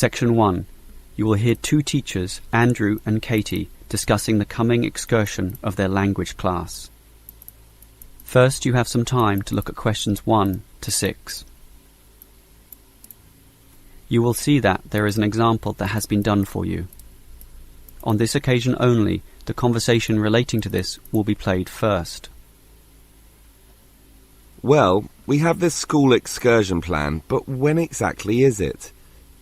Section 1. You will hear two teachers, Andrew and Katie, discussing the coming excursion of their language class. First, you have some time to look at questions 1 to 6. You will see that there is an example that has been done for you. On this occasion only, the conversation relating to this will be played first. Well, we have this school excursion plan, but when exactly is it?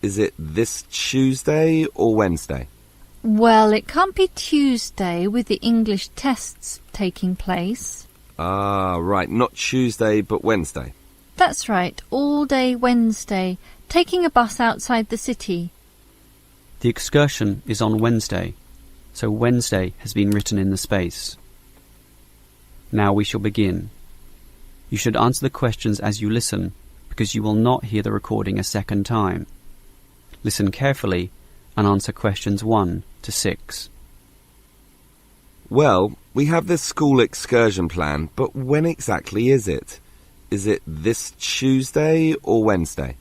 Is it this Tuesday or Wednesday? Well, it can't be Tuesday with the English tests taking place. Ah, right, not Tuesday but Wednesday. That's right, all day Wednesday, taking a bus outside the city. The excursion is on Wednesday, so Wednesday has been written in the space. Now we shall begin. You should answer the questions as you listen, because you will not hear the recording a second time. Listen carefully and answer questions 1 to 6. Well, we have this school excursion plan, but when exactly is it? Is it this Tuesday or Wednesday?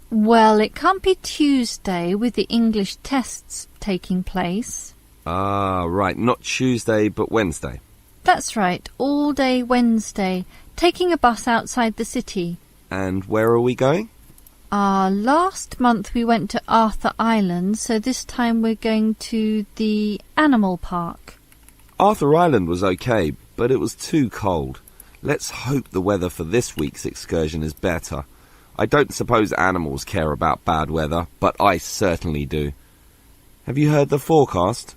Well, it can't be Tuesday with the English tests taking place. Ah, right, not Tuesday but Wednesday. That's right, all day Wednesday, taking a bus outside the city. And where are we going? Last month we went to Arthur Island, so this time we're going to the animal park. Arthur Island was okay, but it was too cold. Let's hope the weather for this week's excursion is better. I don't suppose animals care about bad weather, but I certainly do. Have you heard the forecast?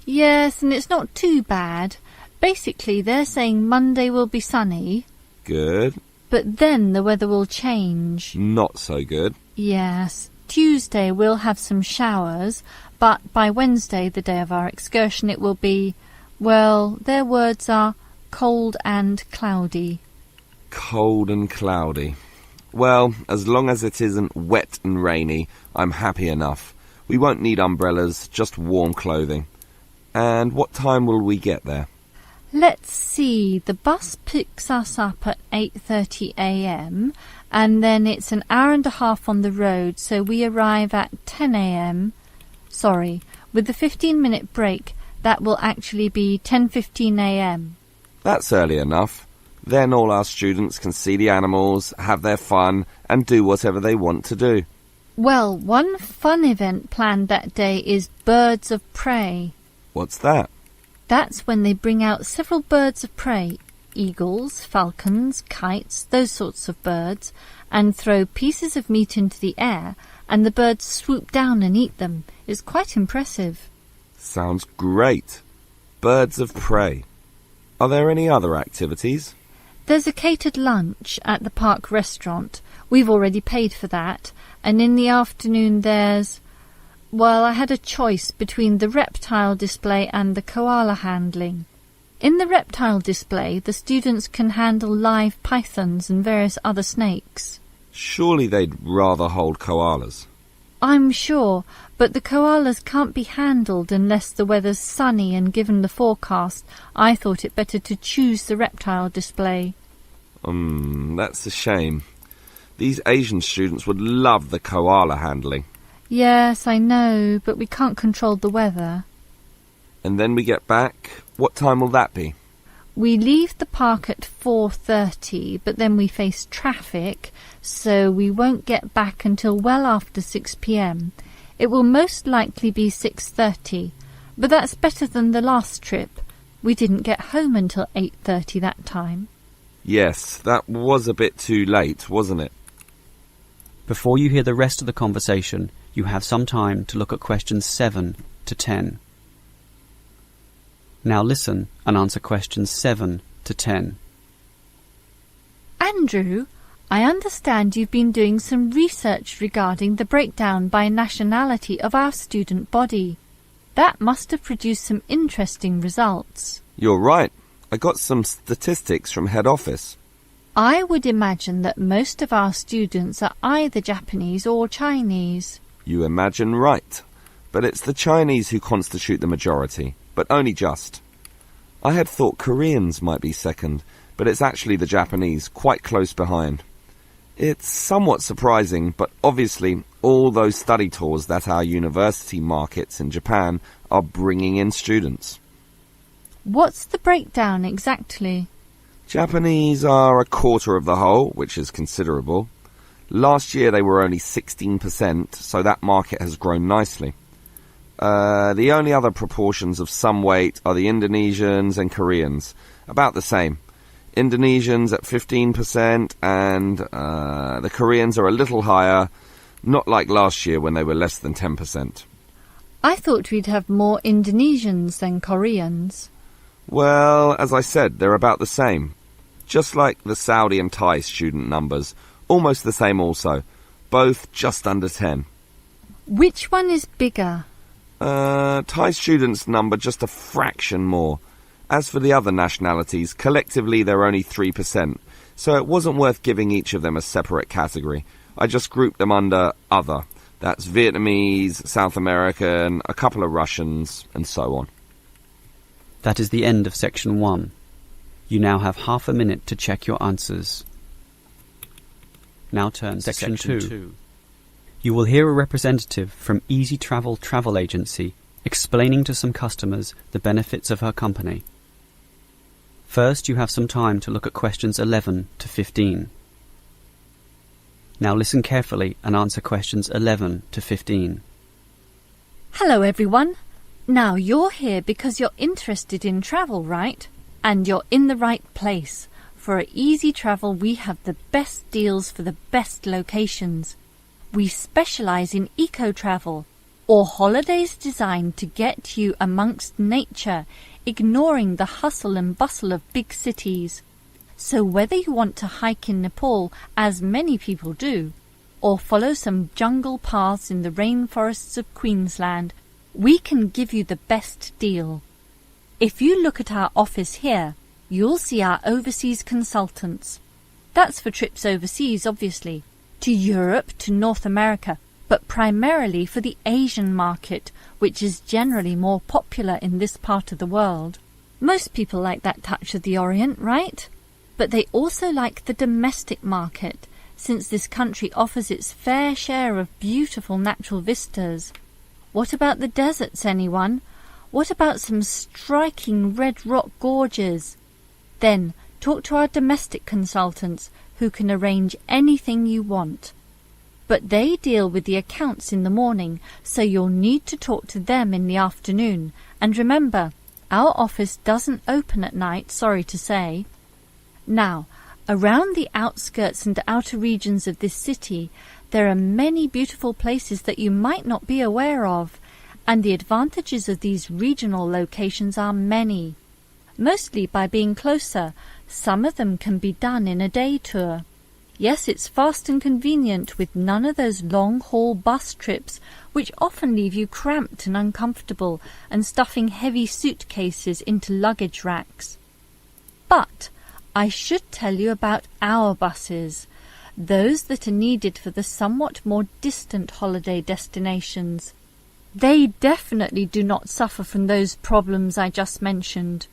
Yes, and it's not too bad. Basically, they're saying Monday will be sunny. Good. But then the weather will change. Not so good. Yes. Tuesday we'll have some showers, but by Wednesday, the day of our excursion, it will be, well, their words are cold and cloudy. Cold and cloudy. Well, as long as it isn't wet and rainy, I'm happy enough. We won't need umbrellas, just warm clothing. And what time will we get there? Let's see, the bus picks us up at 8:30 a.m. and then it's an hour and a half on the road, so we arrive at 10 a.m. Sorry, with the 15-minute break, that will actually be 10:15 a.m. That's early enough. Then all our students can see the animals, have their fun, and do whatever they want to do. Well, one fun event planned that day is Birds of Prey. What's that? That's when they bring out several birds of prey, eagles, falcons, kites, those sorts of birds, and throw pieces of meat into the air, and the birds swoop down and eat them. It's quite impressive. Sounds great. Birds of prey. Are there any other activities? There's a catered lunch at the park restaurant. We've already paid for that. And in the afternoon there's... Well, I had a choice between the reptile display and the koala handling. In the reptile display, the students can handle live pythons and various other snakes. Surely they'd rather hold koalas. I'm sure, but the koalas can't be handled unless the weather's sunny, and given the forecast, I thought it better to choose the reptile display. That's a shame. These Asian students would love the koala handling. Yes, I know, but we can't control the weather. And then we get back. What time will that be? We leave the park at 4:30, but then we face traffic, so we won't get back until well after 6 p.m. It will most likely be 6:30, but that's better than the last trip. We didn't get home until 8:30 that time. Yes, that was a bit too late, wasn't it? Before you hear the rest of the conversation, you have some time to look at questions 7 to 10. Now listen and answer questions 7 to 10. Andrew, I understand you've been doing some research regarding the breakdown by nationality of our student body. That must have produced some interesting results. You're right. I got some statistics from head office. I would imagine that most of our students are either Japanese or Chinese. You imagine right. But it's the Chinese who constitute the majority, but only just. I had thought Koreans might be second, but it's actually the Japanese, quite close behind. It's somewhat surprising, but obviously all those study tours that our university markets in Japan are bringing in students. What's the breakdown exactly? Japanese are a quarter of the whole, which is considerable. Last year they were only 16%, so that market has grown nicely. The only other proportions of some weight are the Indonesians and Koreans, about the same. Indonesians at 15% and the Koreans are a little higher, not like last year when they were less than 10%. I thought we'd have more Indonesians than Koreans. Well, as I said, they're about the same. Just like the Saudi and Thai student numbers, almost the same also, both just under 10. Which one is bigger? Thai students number just a fraction more. As for the other nationalities, collectively they're only 3%, so it wasn't worth giving each of them a separate category. I just grouped them under other. That's Vietnamese, South American, a couple of Russians, and so on. That is the end of section 1. You now have half a minute to check your answers. Now turn to section 2. You will hear a representative from Easy Travel Travel Agency explaining to some customers the benefits of her company. First, you have some time to look at questions 11 to 15. Now listen carefully and answer questions 11 to 15. Hello everyone. Now you're here because you're interested in travel, right? And you're in the right place. For at Easy Travel we have the best deals for the best locations. We specialise in eco-travel, or holidays designed to get you amongst nature, ignoring the hustle and bustle of big cities. So whether you want to hike in Nepal, as many people do, or follow some jungle paths in the rainforests of Queensland, we can give you the best deal. If you look at our office here, you'll see our overseas consultants. That's for trips overseas, obviously, to Europe, to North America, but primarily for the Asian market, which is generally more popular in this part of the world. Most people like that touch of the Orient, right? But they also like the domestic market, since this country offers its fair share of beautiful natural vistas. What about the deserts, anyone? What about some striking red rock gorges? Then talk to our domestic consultants, who can arrange anything you want. But they deal with the accounts in the morning, so you'll need to talk to them in the afternoon. And remember, our office doesn't open at night, sorry to say. Now, around the outskirts and outer regions of this city, there are many beautiful places that you might not be aware of, and the advantages of these regional locations are many. Mostly by being closer, some of them can be done in a day tour. Yes, it's fast and convenient with none of those long-haul bus trips which often leave you cramped and uncomfortable and stuffing heavy suitcases into luggage racks. But I should tell you about our buses, those that are needed for the somewhat more distant holiday destinations. They definitely do not suffer from those problems I just mentioned.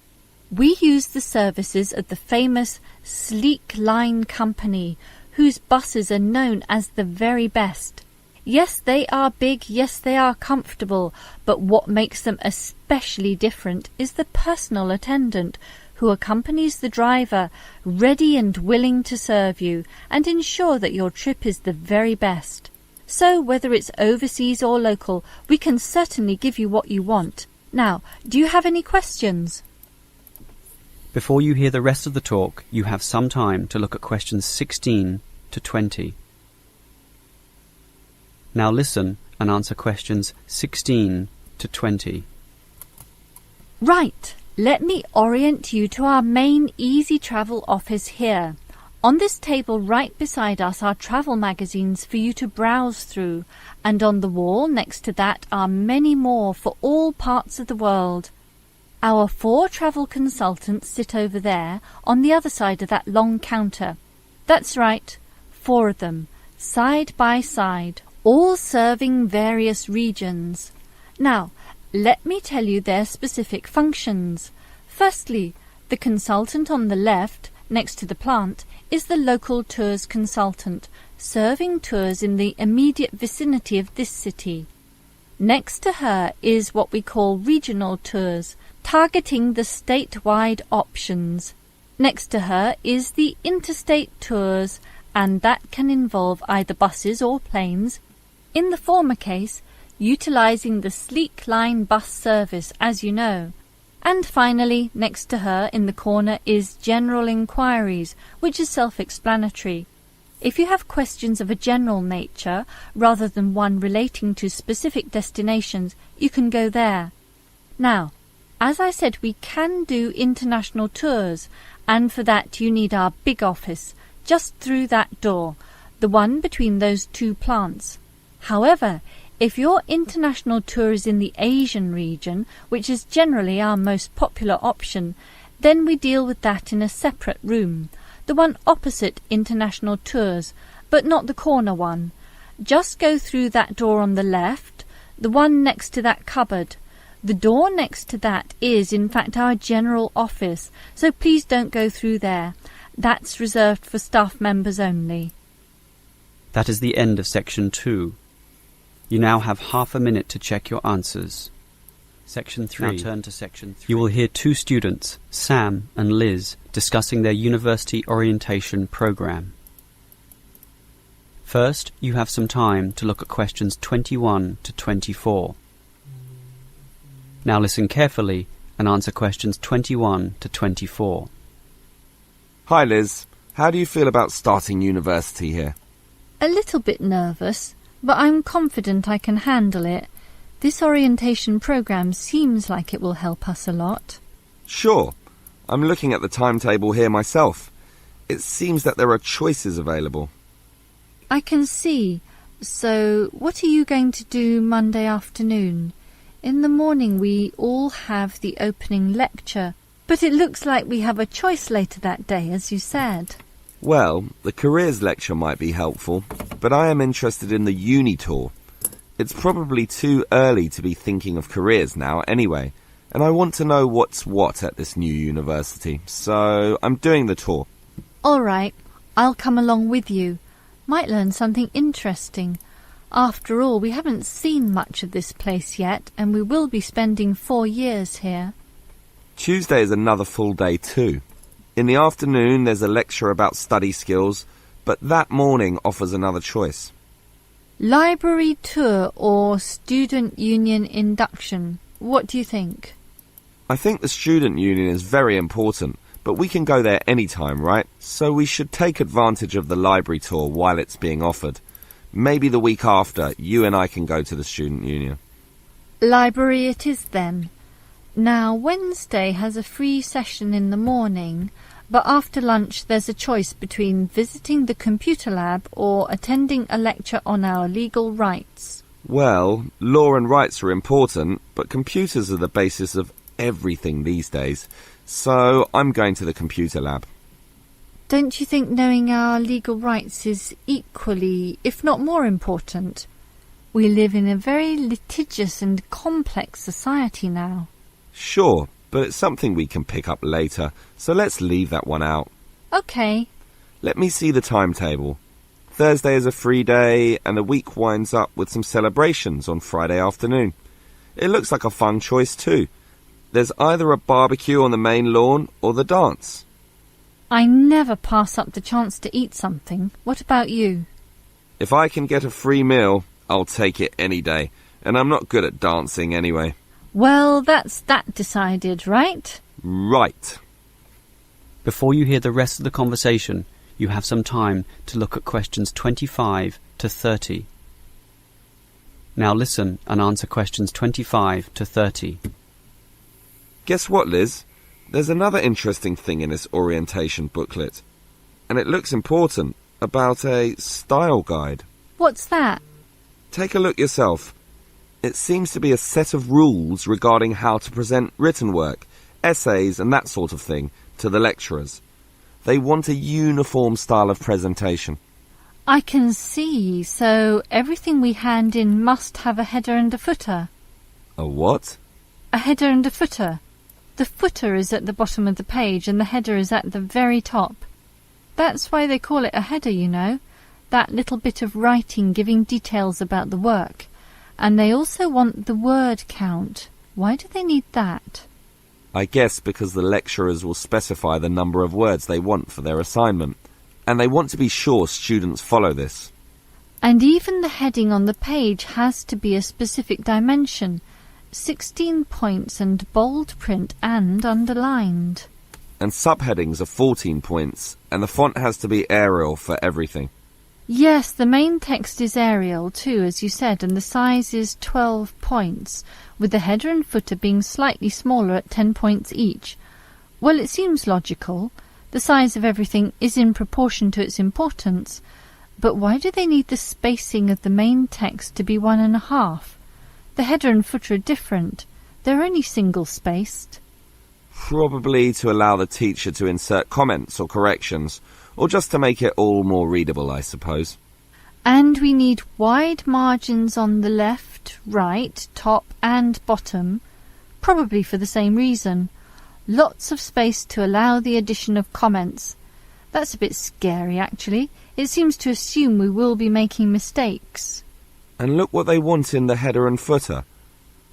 We use the services of the famous Sleek Line Company, whose buses are known as the very best. Yes, they are big, yes, they are comfortable, but what makes them especially different is the personal attendant who accompanies the driver, ready and willing to serve you and ensure that your trip is the very best. So whether it's overseas or local, we can certainly give you what you want. Now, do you have any questions? Before you hear the rest of the talk, you have some time to look at questions 16 to 20. Now listen and answer questions 16 to 20. Right, let me orient you to our main Easy Travel office here. On this table right beside us are travel magazines for you to browse through, and on the wall next to that are many more for all parts of the world. Our 4 travel consultants sit over there on the other side of that long counter. That's right, 4 of them, side by side, all serving various regions. Now, let me tell you their specific functions. Firstly, the consultant on the left next to the plant, is the local tours consultant, serving tours in the immediate vicinity of this city. Next to her is what we call regional tours, targeting the statewide options. Next to her is the interstate tours, and that can involve either buses or planes. In the former case, utilising the Sleek Line bus service, as you know. And finally, next to her in the corner is General Inquiries, which is self-explanatory. If you have questions of a general nature, rather than one relating to specific destinations, you can go there. Now, as I said, we can do international tours, and for that you need our big office, just through that door, the one between those two plants. However, if your international tour is in the Asian region, which is generally our most popular option, then we deal with that in a separate room, the one opposite international tours, but not the corner one. Just go through that door on the left, the one next to that cupboard. The door next to that is, in fact, our general office, so please don't go through there. That's reserved for staff members only. That is the end of Section 2. You now have half a minute to check your answers. Section 3. Now turn to Section 3. You will hear two students, Sam and Liz, discussing their university orientation program. First, you have some time to look at questions 21 to 24. Now listen carefully and answer questions 21 to 24. Hi Liz, how do you feel about starting university here? A little bit nervous, but I'm confident I can handle it. This orientation programme seems like it will help us a lot. Sure. I'm looking at the timetable here myself. It seems that there are choices available. I can see. So, what are you going to do Monday afternoon? In the morning we all have the opening lecture, but it looks like we have a choice later that day, as you said. Well, the careers lecture might be helpful, but I am interested in the uni tour. It's probably too early to be thinking of careers now anyway, and I want to know what's what at this new university, so I'm doing the tour. All right, I'll come along with you. Might learn something interesting. After all, we haven't seen much of this place yet, and we will be spending 4 years here. Tuesday is another full day too. In the afternoon there's a lecture about study skills, but that morning offers another choice. Library tour or student union induction? What do you think? I think the student union is very important, but we can go there any time, right? So we should take advantage of the library tour while it's being offered. Maybe the week after, you and I can go to the student union. Library it is then. Now, Wednesday has a free session in the morning, but after lunch there's a choice between visiting the computer lab or attending a lecture on our legal rights. Well, law and rights are important, but computers are the basis of everything these days, so I'm going to the computer lab. Don't you think knowing our legal rights is equally, if not more important? We live in a very litigious and complex society now. Sure, but it's something we can pick up later, so let's leave that one out. OK. Let me see the timetable. Thursday is a free day, and the week winds up with some celebrations on Friday afternoon. It looks like a fun choice too. There's either a barbecue on the main lawn or the dance. I never pass up the chance to eat something. What about you? If I can get a free meal, I'll take it any day, and I'm not good at dancing anyway. Well, that's that decided, right? Right. Before you hear the rest of the conversation, you have some time to look at questions 25 to 30. Now listen and answer questions 25 to 30. Guess what, Liz? There's another interesting thing in this orientation booklet, and it looks important, about a style guide. What's that? Take a look yourself. It seems to be a set of rules regarding how to present written work, essays and that sort of thing to the lecturers. They want a uniform style of presentation. I can see, so everything we hand in must have a header and a footer. A what? A header and a footer. The footer is at the bottom of the page and the header is at the very top. That's why they call it a header, you know, that little bit of writing giving details about the work. And they also want the word count. Why do they need that? I guess because the lecturers will specify the number of words they want for their assignment, and they want to be sure students follow this. And even the heading on the page has to be a specific dimension, 16 points and bold print and underlined. And subheadings are 14 points, and the font has to be Arial for everything. Yes, the main text is Arial too, as you said, and the size is 12 points, with the header and footer being slightly smaller at 10 points each. Well, it seems logical. The size of everything is in proportion to its importance. But why do they need the spacing of the main text to be 1.5? The header and footer are different. They're only single-spaced. Probably to allow the teacher to insert comments or corrections, or just to make it all more readable, I suppose. And we need wide margins on the left, right, top and bottom, probably for the same reason. Lots of space to allow the addition of comments. That's a bit scary, actually. It seems to assume we will be making mistakes. And look what they want in the header and footer.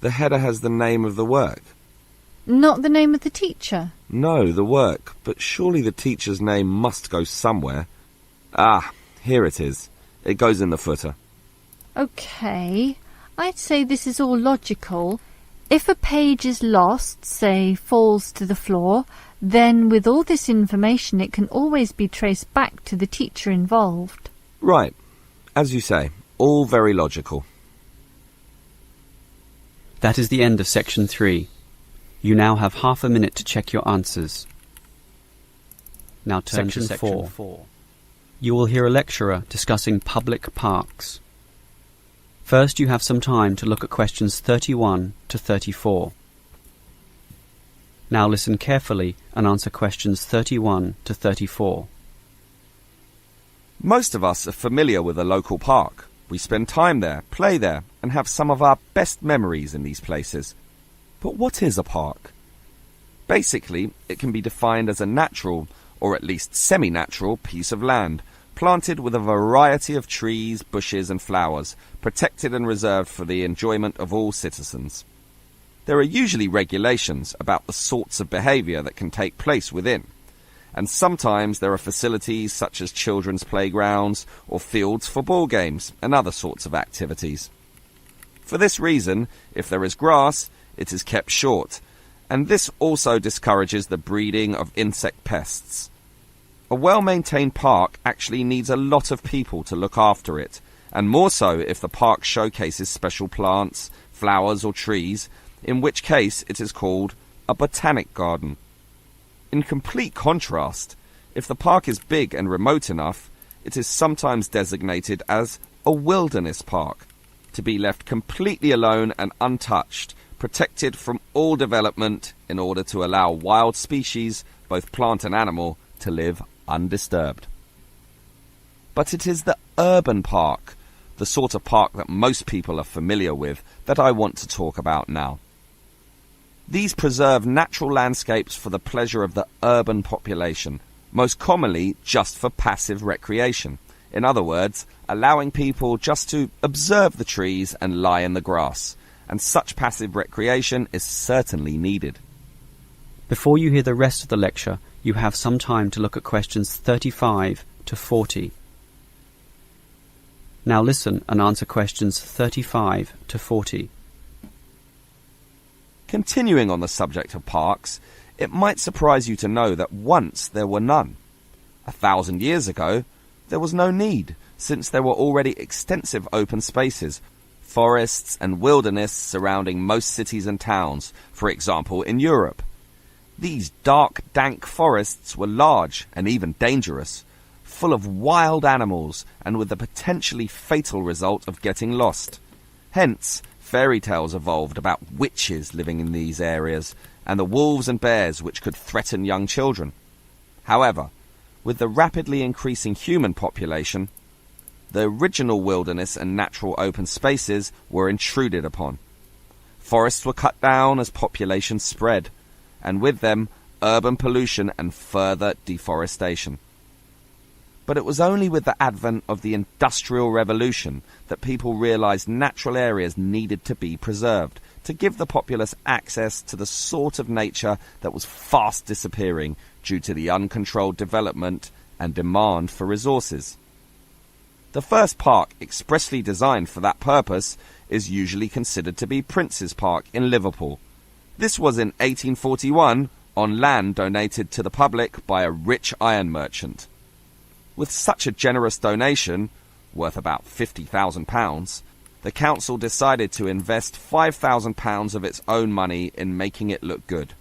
The header has the name of the work. Not the name of the teacher? No, the work, but surely the teacher's name must go somewhere. Ah, here it is. It goes in the footer. OK, I'd say this is all logical. If a page is lost, say falls to the floor, then with all this information it can always be traced back to the teacher involved. Right. As you say, all very logical. That is the end of section 3. You now have half a minute to check your answers. Now turn to section 4. You will hear a lecturer discussing public parks. First, you have some time to look at questions 31 to 34. Now listen carefully and answer questions 31 to 34. Most of us are familiar with a local park. We spend time there, play there, and have some of our best memories in these places. But what is a park? Basically, it can be defined as a natural, or at least semi-natural, piece of land, planted with a variety of trees, bushes and flowers, protected and reserved for the enjoyment of all citizens. There are usually regulations about the sorts of behaviour that can take place within, and sometimes there are facilities such as children's playgrounds or fields for ball games and other sorts of activities. For this reason, if there is grass, it is kept short, and this also discourages the breeding of insect pests. A well-maintained park actually needs a lot of people to look after it, and more so if the park showcases special plants, flowers or trees, in which case it is called a botanic garden. In complete contrast, if the park is big and remote enough, it is sometimes designated as a wilderness park, to be left completely alone and untouched, protected from all development in order to allow wild species, both plant and animal, to live undisturbed. But it is the urban park, the sort of park that most people are familiar with, that I want to talk about now. These preserve natural landscapes for the pleasure of the urban population, most commonly just for passive recreation. In other words, allowing people just to observe the trees and lie in the grass. And such passive recreation is certainly needed. Before you hear the rest of the lecture, you have some time to look at questions 35 to 40. Now listen and answer questions 35 to 40. Continuing on the subject of parks, it might surprise you to know that once there were none. 1,000 years ago, there was no need, since there were already extensive open spaces, forests and wilderness surrounding most cities and towns, for example in Europe. These dark, dank forests were large and even dangerous, full of wild animals and with the potentially fatal result of getting lost. Hence, fairy tales evolved about witches living in these areas and the wolves and bears which could threaten young children. However, with the rapidly increasing human population, the original wilderness and natural open spaces were intruded upon. Forests were cut down as population spread. and with them, urban pollution and further deforestation. But it was only with the advent of the Industrial Revolution that people realised natural areas needed to be preserved to give the populace access to the sort of nature that was fast disappearing due to the uncontrolled development and demand for resources. The first park expressly designed for that purpose is usually considered to be Prince's Park in Liverpool. This was in 1841 on land donated to the public by a rich iron merchant. With such a generous donation, worth about £50,000, the council decided to invest £5,000 of its own money in making it look good.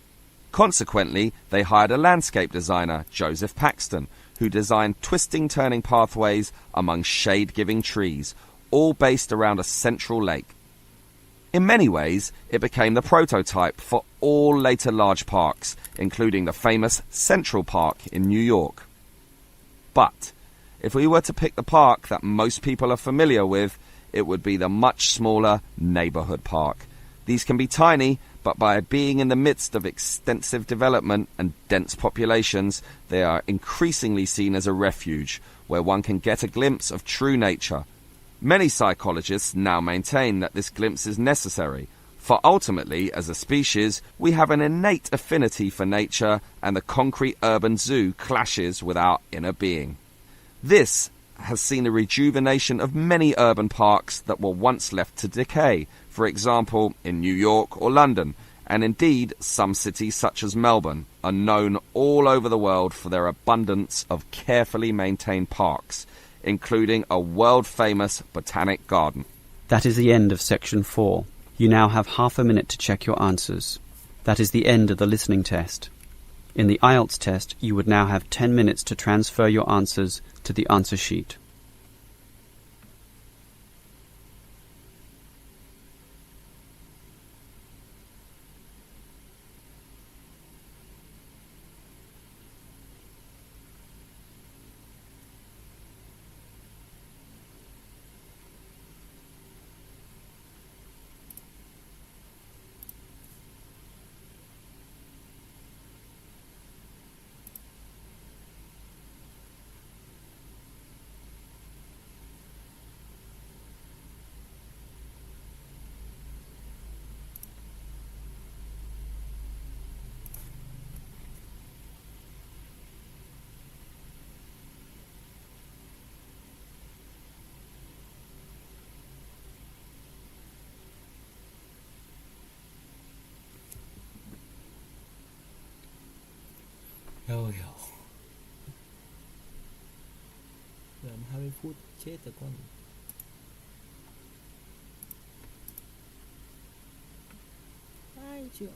Consequently, they hired a landscape designer, Joseph Paxton, who designed twisting turning pathways among shade-giving trees, all based around a central lake. In many ways, it became the prototype for all later large parks, including the famous Central Park in New York. But if we were to pick the park that most people are familiar with, it would be the much smaller neighbourhood park. These can be tiny, but by being in the midst of extensive development and dense populations, they are increasingly seen as a refuge where one can get a glimpse of true nature. Many psychologists now maintain that this glimpse is necessary, for ultimately, as a species, we have an innate affinity for nature, and the concrete urban zoo clashes with our inner being. This has seen the rejuvenation of many urban parks that were once left to decay, for example in New York or London, and indeed some cities such as Melbourne are known all over the world for their abundance of carefully maintained parks, including a world-famous botanic garden. That is the end of section 4. You now have half a minute to check your answers. That is the end of the listening test. In the IELTS test, you would now have 10 minutes to transfer your answers to the answer sheet. Rồi 20 phút chết rồi con. Ai trưởng.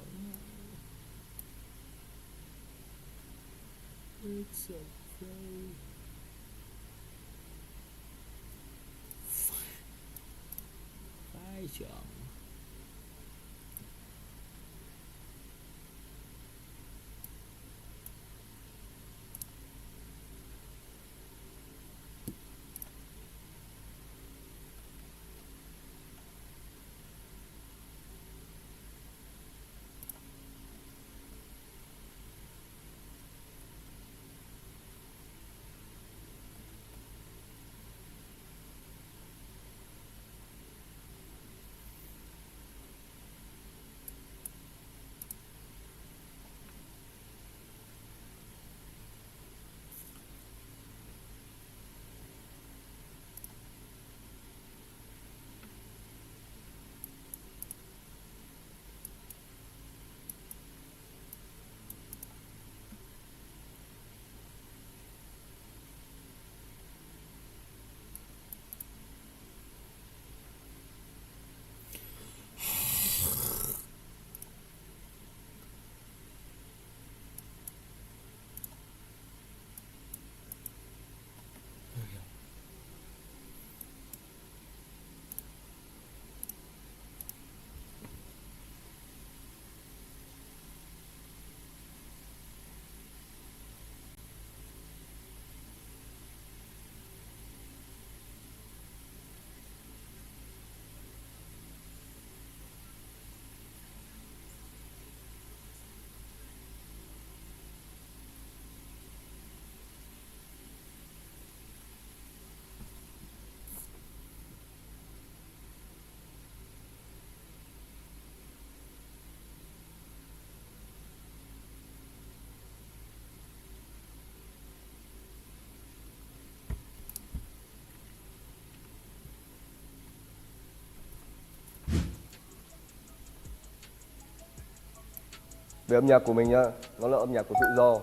It's okay. Ai trưởng. Về âm nhạc của mình nhá, nó là âm nhạc của tự do.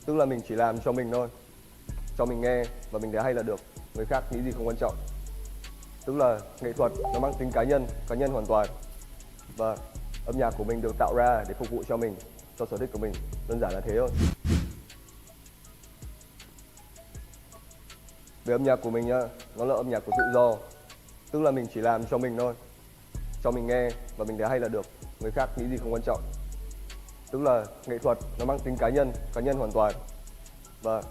Tức là mình chỉ làm cho mình thôi, cho mình nghe và mình thấy hay là được, người khác nghĩ gì không quan trọng. Tức là nghệ thuật nó mang tính cá nhân hoàn toàn. Và âm nhạc của mình được tạo ra để phục vụ cho mình, cho sở thích của mình, đơn giản là thế thôi. Về âm nhạc của mình nhá, nó là âm nhạc của tự do. Tức là mình chỉ làm cho mình thôi, cho mình nghe và mình thấy hay là được, người khác nghĩ gì không quan trọng. Tức là nghệ thuật nó mang tính cá nhân hoàn toàn. Và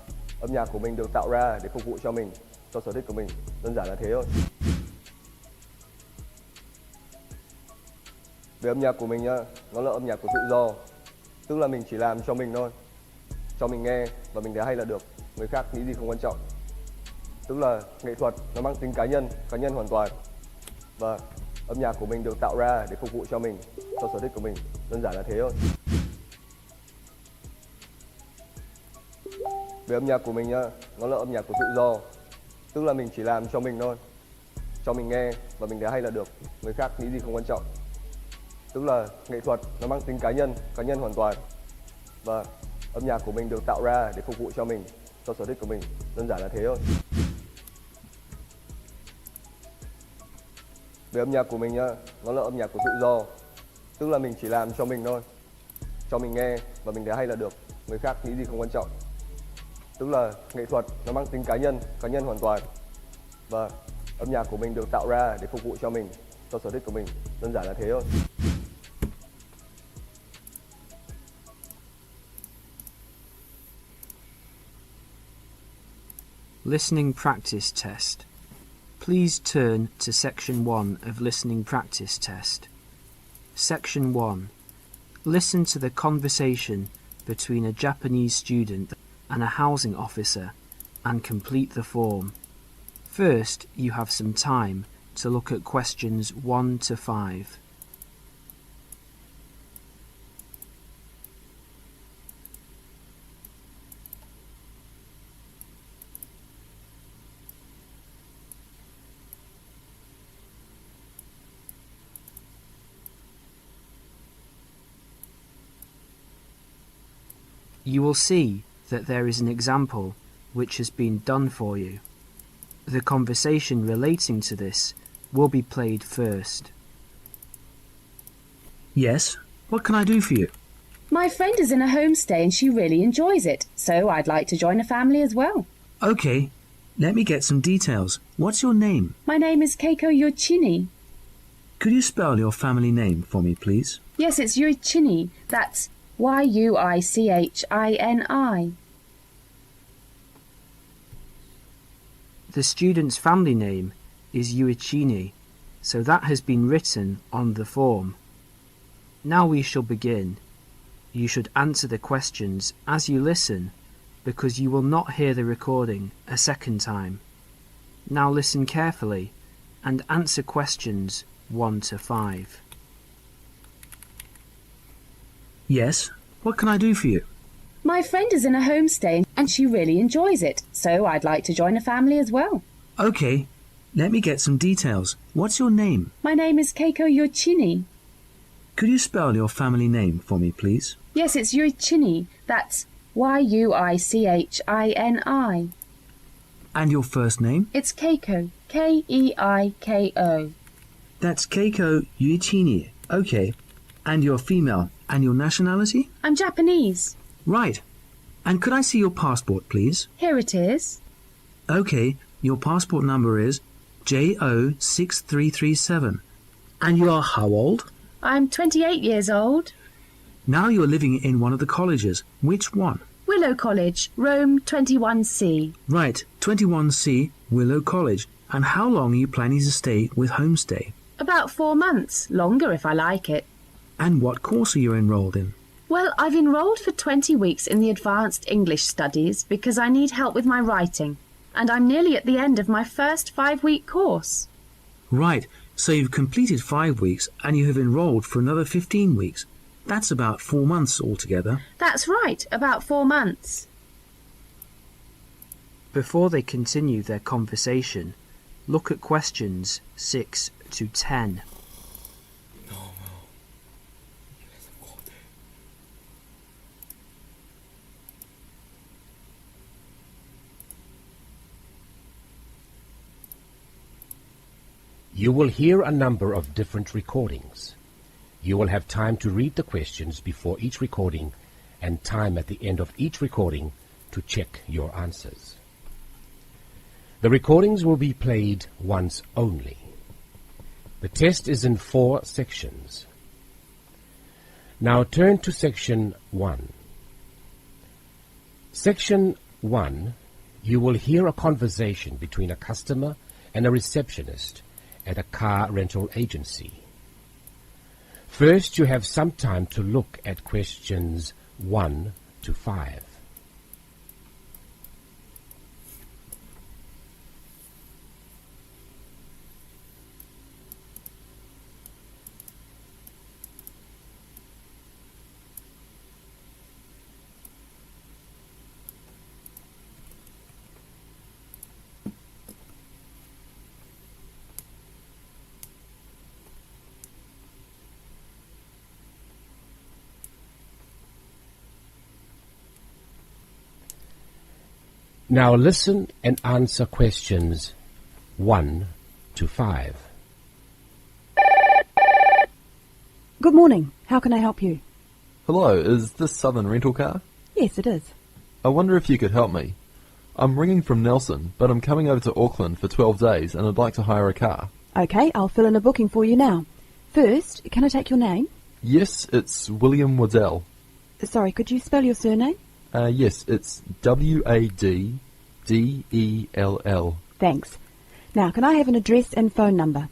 âm nhạc của mình được tạo ra để phục vụ cho mình, cho sở thích của mình, đơn giản là thế thôi. Về âm nhạc của mình nhá, nó là âm nhạc của tự do. Tức là mình chỉ làm cho mình thôi, cho mình nghe và mình thấy hay là được, người khác nghĩ gì không quan trọng. Tức là nghệ thuật nó mang tính cá nhân hoàn toàn. Và âm nhạc của mình được tạo ra để phục vụ cho mình, cho sở thích của mình, đơn giản là thế thôi. Về âm nhạc của mình nhá, nó là âm nhạc của tự do. Tức là mình chỉ làm cho mình thôi, cho mình nghe và mình thấy hay là được, người khác nghĩ gì không quan trọng. Tức là nghệ thuật nó mang tính cá nhân hoàn toàn. Và âm nhạc của mình được tạo ra để phục vụ cho mình, cho sở thích của mình, đơn giản là thế thôi. Về âm nhạc của mình nhá, nó là âm nhạc của tự do. Tức là mình chỉ làm cho mình thôi, cho mình nghe và mình thấy hay là được, người khác nghĩ gì không quan trọng. Tức là nghệ thuật nó mang tính cá nhân hoàn toàn. Và âm nhạc của mình được tạo ra để phục vụ cho mình, cho sở thích của mình, đơn giản là thế thôi. Listening practice test. Please turn to section 1 of listening practice test. Section 1. Listen to the conversation between a Japanese student and a housing officer and complete the form. First, you have some time to look at questions 1 to 5. You will see that there is an example which has been done for you. The conversation relating to this will be played first. Yes, what can I do for you? My friend is in a homestay and she really enjoys it, so I'd like to join a family as well. Okay, let me get some details. What's your name? My name is Keiko Yoichini. Could you spell your family name for me, please? Yes, it's Yoichini. That's Yuichini. The student's family name is Yuichini, so that has been written on the form. Now we shall begin. You should answer the questions as you listen, because you will not hear the recording a second time. Now listen carefully and answer questions 1 to 5. Yes, what can I do for you? My friend is in a homestay and she really enjoys it, so I'd like to join a family as well. Okay, let me get some details. What's your name? My name is Keiko Yoichini. Could you spell your family name for me, please? Yes, it's Yoichini. That's Yuichini. And your first name? It's Keiko. Keiko. That's Keiko Yuichini. Okay. And you're female. And your nationality? I'm Japanese. Right. And could I see your passport, please? Here it is. OK, your passport number is JO6337. And you are how old? I'm 28 years old. Now you're living in one of the colleges. Which one? Willow College, Rome 21C. Right, 21C, Willow College. And how long are you planning to stay with Homestay? About 4 months, longer if I like it. And what course are you enrolled in? Well, I've enrolled for 20 weeks in the Advanced English Studies because I need help with my writing. And I'm nearly at the end of my first 5-week course. Right, so you've completed 5 weeks and you have enrolled for another 15 weeks. That's about 4 months altogether. That's right, about 4 months. Before they continue their conversation, look at questions 6 to 10. You will hear a number of different recordings. You will have time to read the questions before each recording and time at the end of each recording to check your answers. The recordings will be played once only. The test is in 4 sections. Now turn to Section 1. Section 1, you will hear a conversation between a customer and a receptionist at a car rental agency. First, you have some time to look at questions 1 to 5. Now listen and answer questions 1 to 5. Good morning. How can I help you? Hello, is this Southern Rental Car? Yes, it is. I wonder if you could help me. I'm ringing from Nelson, but I'm coming over to Auckland for 12 days and I'd like to hire a car. Okay, I'll fill in a booking for you now. First, can I take your name? Yes, it's William Waddell. Sorry, could you spell your surname? Yes, it's Waddell. Thanks. Now, can I have an address and phone number?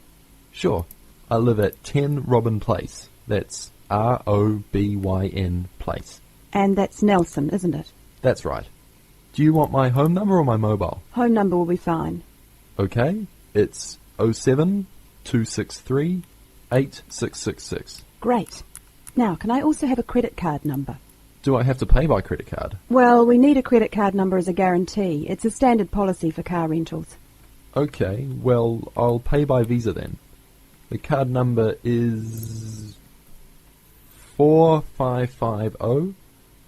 Sure. I live at 10 Robin Place. That's Robyn Place. And that's Nelson, isn't it? That's right. Do you want my home number or my mobile? Home number will be fine. Okay, it's 07263 8666. Great. Now, can I also have a credit card number? Do I have to pay by credit card? Well, we need a credit card number as a guarantee. It's a standard policy for car rentals. Okay, well, I'll pay by Visa then. The card number is 4550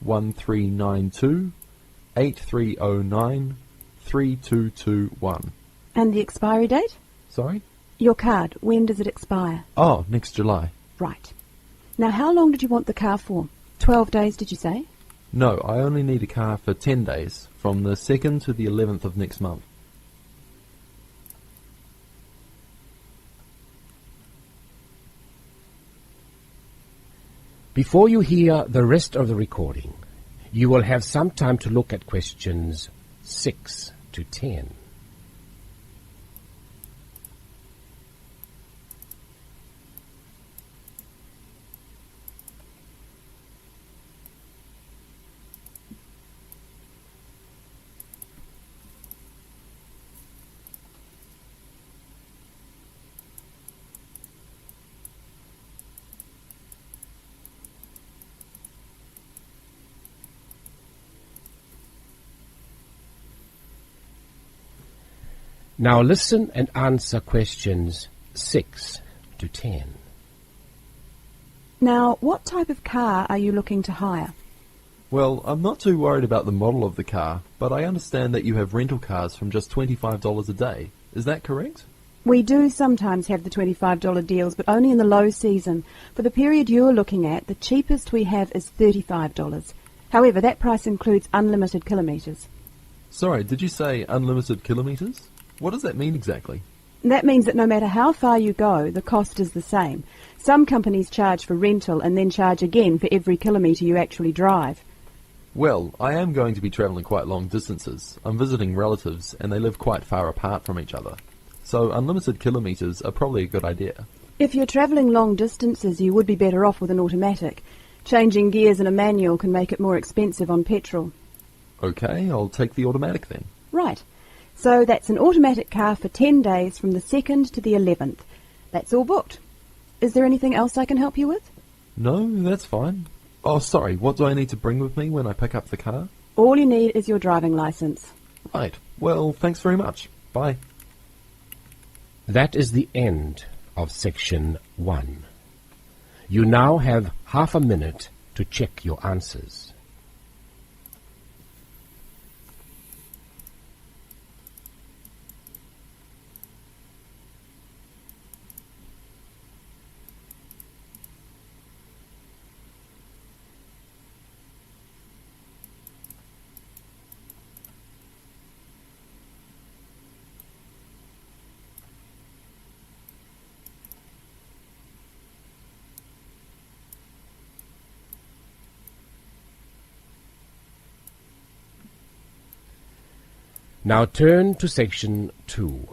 1392 8309 3221. And the expiry date? Sorry? Your card, when does it expire? Oh, next July. Right. Now, how long did you want the car for? 12 days, did you say? No, I only need a car for 10 days, from the 2nd to the 11th of next month. Before you hear the rest of the recording, you will have some time to look at questions 6 to 10. Now listen and answer questions 6 to 10. Now, what type of car are you looking to hire? Well, I'm not too worried about the model of the car, but I understand that you have rental cars from just $25 a day. Is that correct? We do sometimes have the $25 deals, but only in the low season. For the period you're looking at, the cheapest we have is $35. However, that price includes unlimited kilometres. Sorry, did you say unlimited kilometres? What does that mean exactly? That means that no matter how far you go, the cost is the same. Some companies charge for rental and then charge again for every kilometre you actually drive. Well, I am going to be travelling quite long distances. I'm visiting relatives and they live quite far apart from each other. So unlimited kilometres are probably a good idea. If you're travelling long distances, you would be better off with an automatic. Changing gears in a manual can make it more expensive on petrol. Okay, I'll take the automatic then. Right. So that's an automatic car for 10 days from the 2nd to the 11th. That's all booked. Is there anything else I can help you with? No, that's fine. Oh, sorry, what do I need to bring with me when I pick up the car? All you need is your driving licence. Right. Well, thanks very much. Bye. That is the end of section 1. You now have half a minute to check your answers. Now turn to section 2.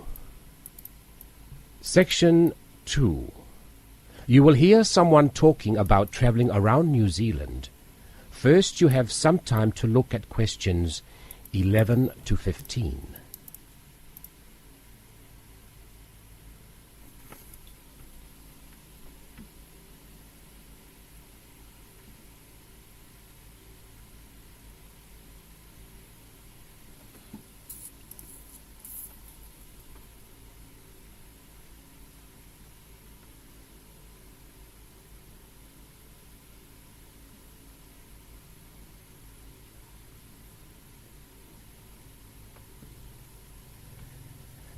Section 2. You will hear someone talking about travelling around New Zealand. First, you have some time to look at questions 11 to 15.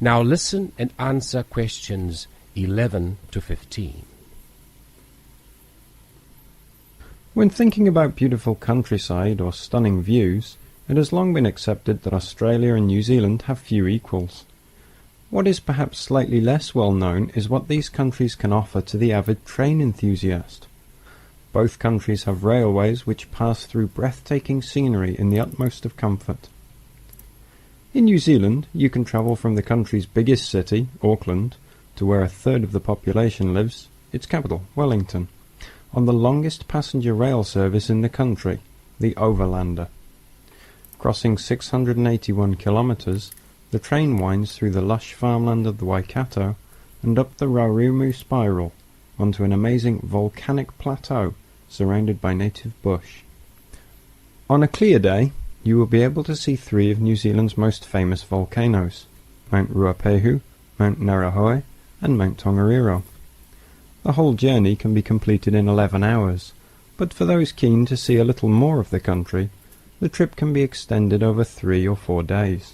Now listen and answer questions 11 to 15. When thinking about beautiful countryside or stunning views, it has long been accepted that Australia and New Zealand have few equals. What is perhaps slightly less well known is what these countries can offer to the avid train enthusiast. Both countries have railways which pass through breathtaking scenery in the utmost of comfort. In New Zealand, you can travel from the country's biggest city, Auckland, to where a third of the population lives, its capital, Wellington, on the longest passenger rail service in the country, the Overlander. Crossing 681 kilometres, the train winds through the lush farmland of the Waikato and up the Raurumu spiral onto an amazing volcanic plateau surrounded by native bush. On a clear day, you will be able to see 3 of New Zealand's most famous volcanoes, Mount Ruapehu, Mount Ngauruhoe and Mount Tongariro. The whole journey can be completed in 11 hours, but for those keen to see a little more of the country, the trip can be extended over 3 or 4 days.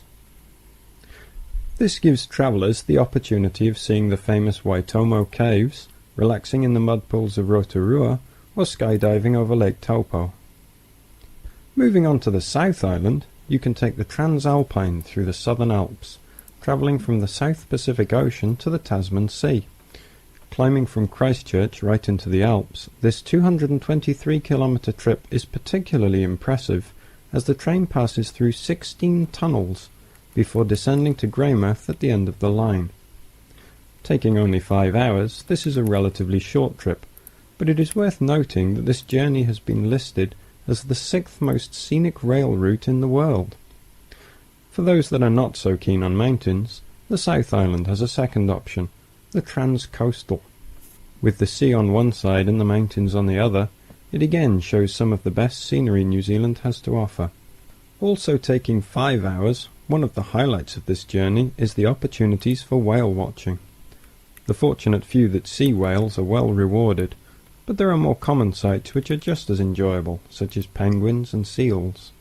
This gives travellers the opportunity of seeing the famous Waitomo caves, relaxing in the mud pools of Rotorua, or skydiving over Lake Taupo. Moving on to the South Island, you can take the Transalpine through the Southern Alps, travelling from the South Pacific Ocean to the Tasman Sea. Climbing from Christchurch right into the Alps, this 223-kilometre trip is particularly impressive as the train passes through 16 tunnels before descending to Greymouth at the end of the line. Taking only 5 hours, this is a relatively short trip, but it is worth noting that this journey has been listed as the 6th most scenic rail route in the world. For those that are not so keen on mountains, the South Island has a second option, the Transcoastal. With the sea on one side and the mountains on the other, it again shows some of the best scenery New Zealand has to offer. Also taking 5 hours, one of the highlights of this journey is the opportunities for whale watching. The fortunate few that see whales are well rewarded, but there are more common sights which are just as enjoyable, such as penguins and seals.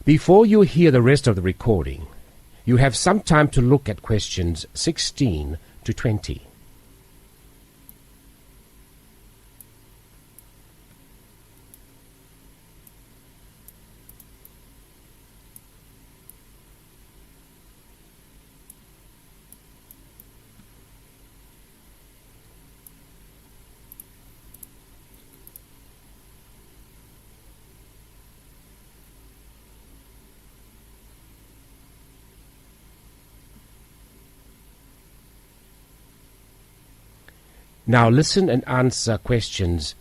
Before you hear the rest of the recording, you have some time to look at questions 16 to 20. Now listen and answer questions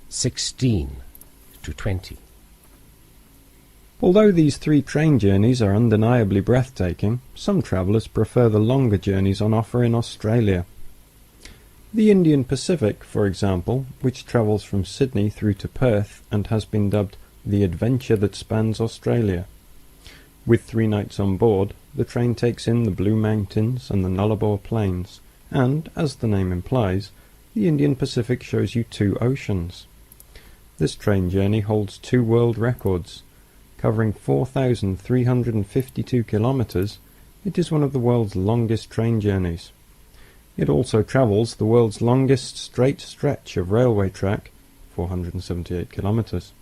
16 to 20. Although these 3 train journeys are undeniably breathtaking, some travellers prefer the longer journeys on offer in Australia. The Indian Pacific, for example, which travels from Sydney through to Perth and has been dubbed the adventure that spans Australia. With 3 nights on board, the train takes in the Blue Mountains and the Nullarbor Plains, and, as the name implies, the Indian Pacific shows you 2 oceans. This train journey holds 2 world records. Covering 4,352 kilometres, it is one of the world's longest train journeys. It also travels the world's longest straight stretch of railway track, 478 kilometres.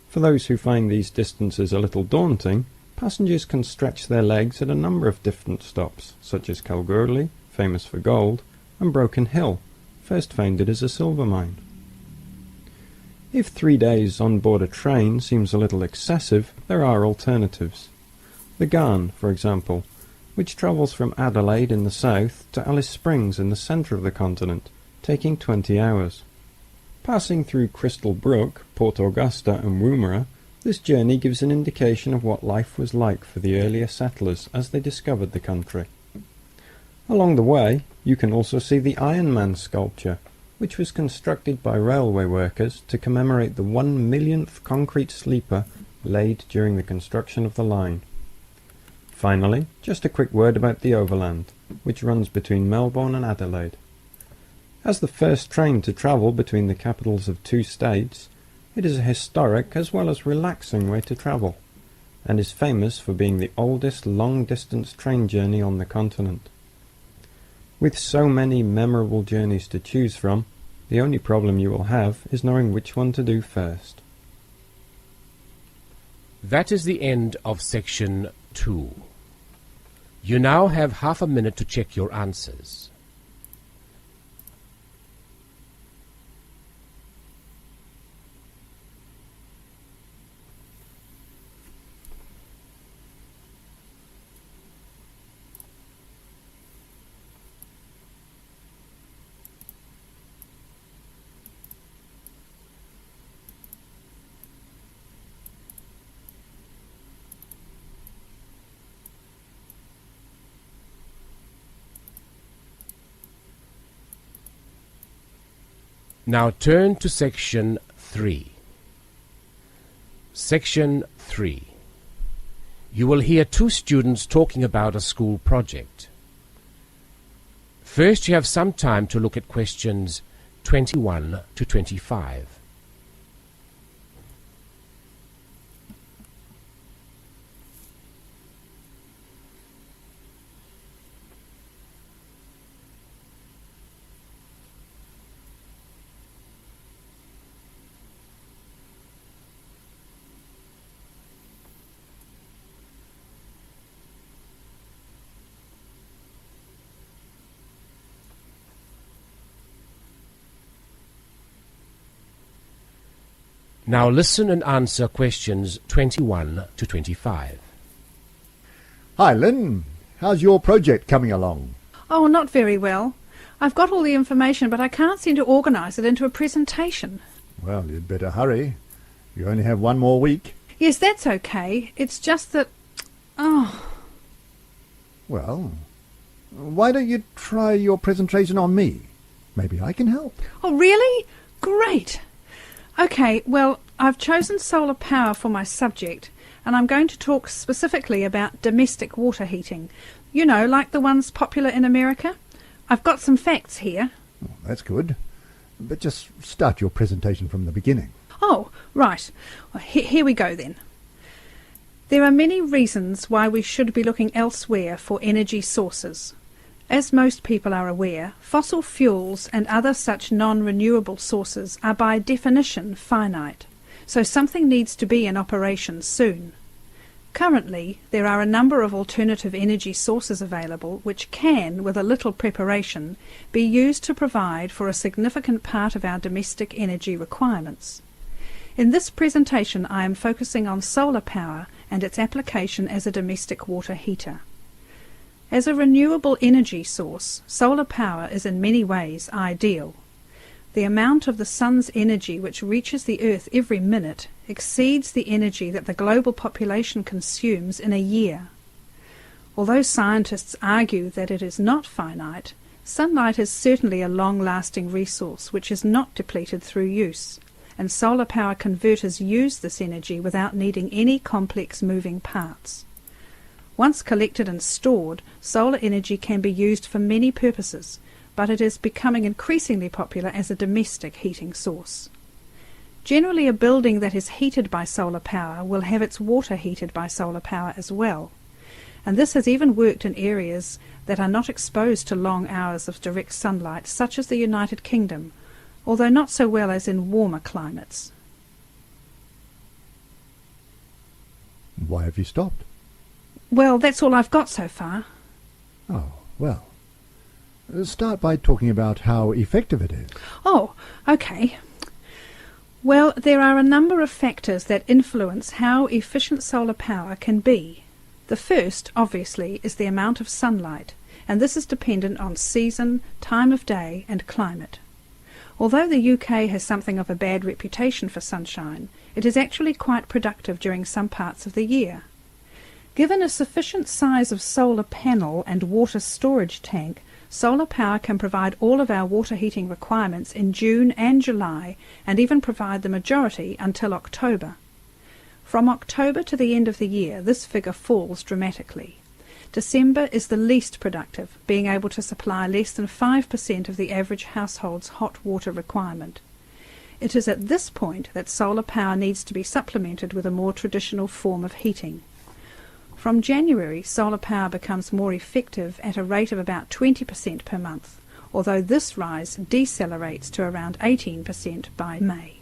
For those who find these distances a little daunting, passengers can stretch their legs at a number of different stops, such as Kalgoorlie, famous for gold, and Broken Hill, first founded as a silver mine. If 3 days on board a train seems a little excessive, there are alternatives. The Ghan, for example, which travels from Adelaide in the south to Alice Springs in the centre of the continent, taking 20 hours. Passing through Crystal Brook, Port Augusta and Woomera, this journey gives an indication of what life was like for the earlier settlers as they discovered the country. Along the way, you can also see the Iron Man sculpture, which was constructed by railway workers to commemorate the 1 millionth concrete sleeper laid during the construction of the line. Finally, just a quick word about the Overland, which runs between Melbourne and Adelaide. As the first train to travel between the capitals of 2 states, it is a historic as well as relaxing way to travel, and is famous for being the oldest long-distance train journey on the continent. With so many memorable journeys to choose from, the only problem you will have is knowing which one to do first. That is the end of section 2. You now have half a minute to check your answers. Now turn to section 3. Section 3. You will hear 2 students talking about a school project. First, you have some time to look at questions 21 to 25. Now listen and answer questions 21 to 25. Hi, Lynn. How's your project coming along? Oh, not very well. I've got all the information, but I can't seem to organise it into a presentation. Well, you'd better hurry. You only have 1 more week. Yes, that's okay. It's just that... Oh. Well, why don't you try your presentation on me? Maybe I can help. Oh, really? Great. Okay, well, I've chosen solar power for my subject, and I'm going to talk specifically about domestic water heating. You know, like the ones popular in America. I've got some facts here. Oh, that's good. But just start your presentation from the beginning. Oh, right. Well, here we go then. There are many reasons why we should be looking elsewhere for energy sources. As most people are aware, fossil fuels and other such non-renewable sources are by definition finite, so something needs to be in operation soon. Currently, there are a number of alternative energy sources available which can, with a little preparation, be used to provide for a significant part of our domestic energy requirements. In this presentation I am focusing on solar power and its application as a domestic water heater. As a renewable energy source, solar power is in many ways ideal. The amount of the sun's energy which reaches the earth every minute exceeds the energy that the global population consumes in a year. Although scientists argue that it is not finite, sunlight is certainly a long-lasting resource which is not depleted through use, and solar power converters use this energy without needing any complex moving parts. Once collected and stored, solar energy can be used for many purposes, but it is becoming increasingly popular as a domestic heating source. Generally, a building that is heated by solar power will have its water heated by solar power as well, and this has even worked in areas that are not exposed to long hours of direct sunlight, such as the United Kingdom, although not so well as in warmer climates. Why have you stopped? Well, that's all I've got so far. Oh, well. Start by talking about how effective it is. Oh, okay. Well, there are a number of factors that influence how efficient solar power can be. The first, obviously, is the amount of sunlight, and this is dependent on season, time of day, and climate. Although the UK has something of a bad reputation for sunshine, it is actually quite productive during some parts of the year. Given a sufficient size of solar panel and water storage tank, solar power can provide all of our water heating requirements in June and July, and even provide the majority until October. From October to the end of the year, this figure falls dramatically. December is the least productive, being able to supply less than 5% of the average household's hot water requirement. It is at this point that solar power needs to be supplemented with a more traditional form of heating. From January, solar power becomes more effective at a rate of about 20% per month, although this rise decelerates to around 18% by May.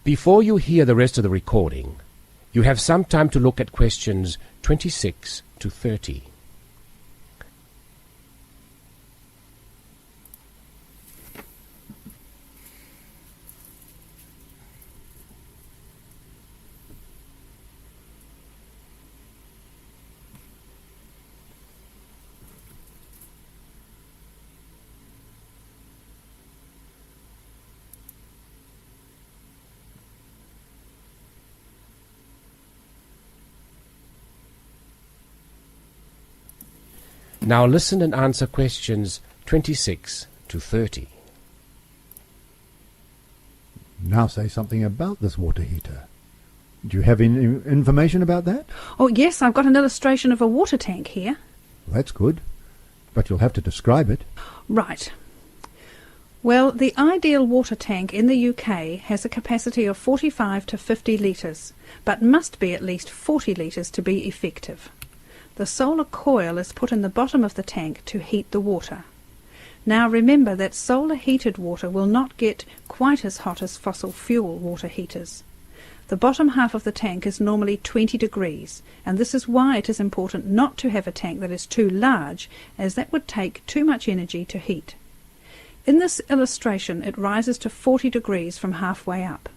Before you hear the rest of the recording, you have some time to look at questions 26 to 30. Now listen and answer questions 26 to 30. Now say something about this water heater. Do you have any information about that? Oh yes, I've got an illustration of a water tank here. Well, that's good, but you'll have to describe it. Right. Well, the ideal water tank in the UK has a capacity of 45 to 50 litres, but must be at least 40 litres to be effective. The solar coil is put in the bottom of the tank to heat the water. Now remember that solar heated water will not get quite as hot as fossil fuel water heaters. The bottom half of the tank is normally 20 degrees, and this is why it is important not to have a tank that is too large, as that would take too much energy to heat. In this illustration it rises to 40 degrees from halfway up.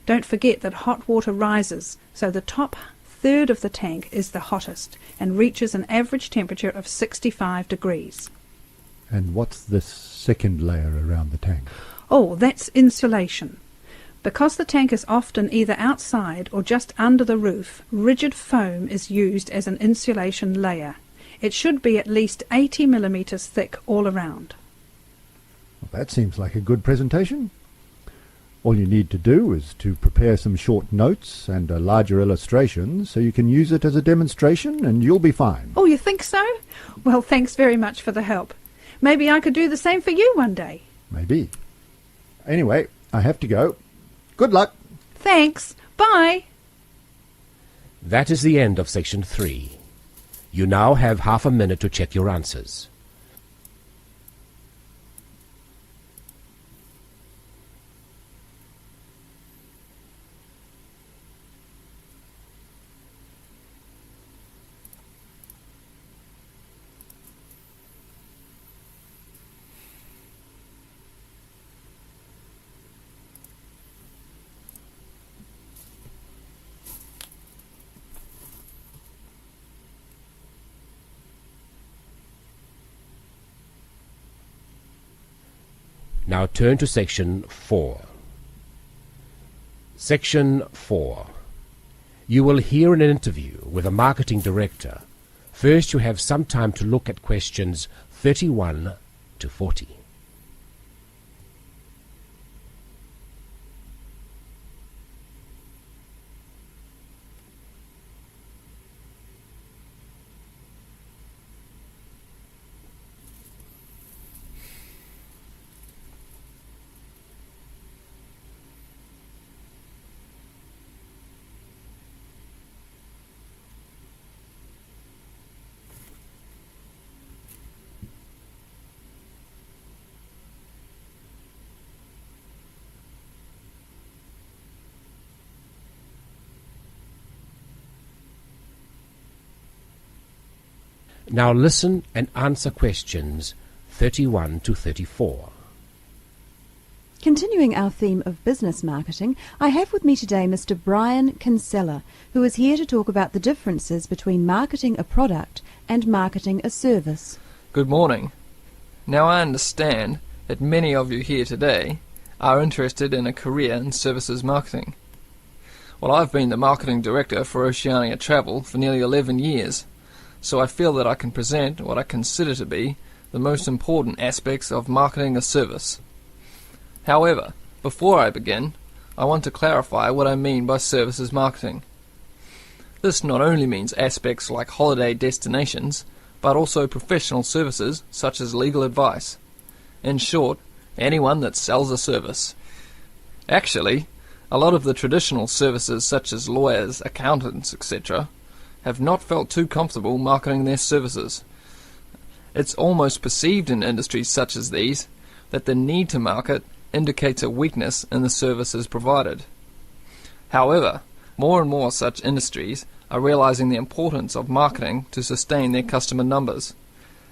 Don't forget that hot water rises, so the top third of the tank is the hottest and reaches an average temperature of 65 degrees. And what's this second layer around the tank? Oh, that's insulation. Because the tank is often either outside or just under the roof, rigid foam is used as an insulation layer. It should be at least 80 millimetres thick all around. Well, that seems like a good presentation. All you need to do is to prepare some short notes and a larger illustration so you can use it as a demonstration and you'll be fine. Oh, you think so? Well, thanks very much for the help. Maybe I could do the same for you one day. Maybe. Anyway, I have to go. Good luck. Thanks. Bye. That is the end of section 3. You now have half a minute to check your answers. Now turn to section 4. Section 4. You will hear an interview with a marketing director. First, you have some time to look at questions 31 to 40. Now listen and answer questions 31 to 34. Continuing our theme of business marketing, I have with me today Mr. Brian Kinsella, who is here to talk about the differences between marketing a product and marketing a service. Good morning. Now I understand that many of you here today are interested in a career in services marketing. Well, I've been the marketing director for Oceania Travel for nearly 11 years. So I feel that I can present what I consider to be the most important aspects of marketing a service. However, before I begin, I want to clarify what I mean by services marketing. This not only means aspects like holiday destinations, but also professional services such as legal advice. In short, anyone that sells a service. Actually, a lot of the traditional services such as lawyers, accountants, etc., have not felt too comfortable marketing their services. It's almost perceived in industries such as these that the need to market indicates a weakness in the services provided. However, more and more such industries are realizing the importance of marketing to sustain their customer numbers,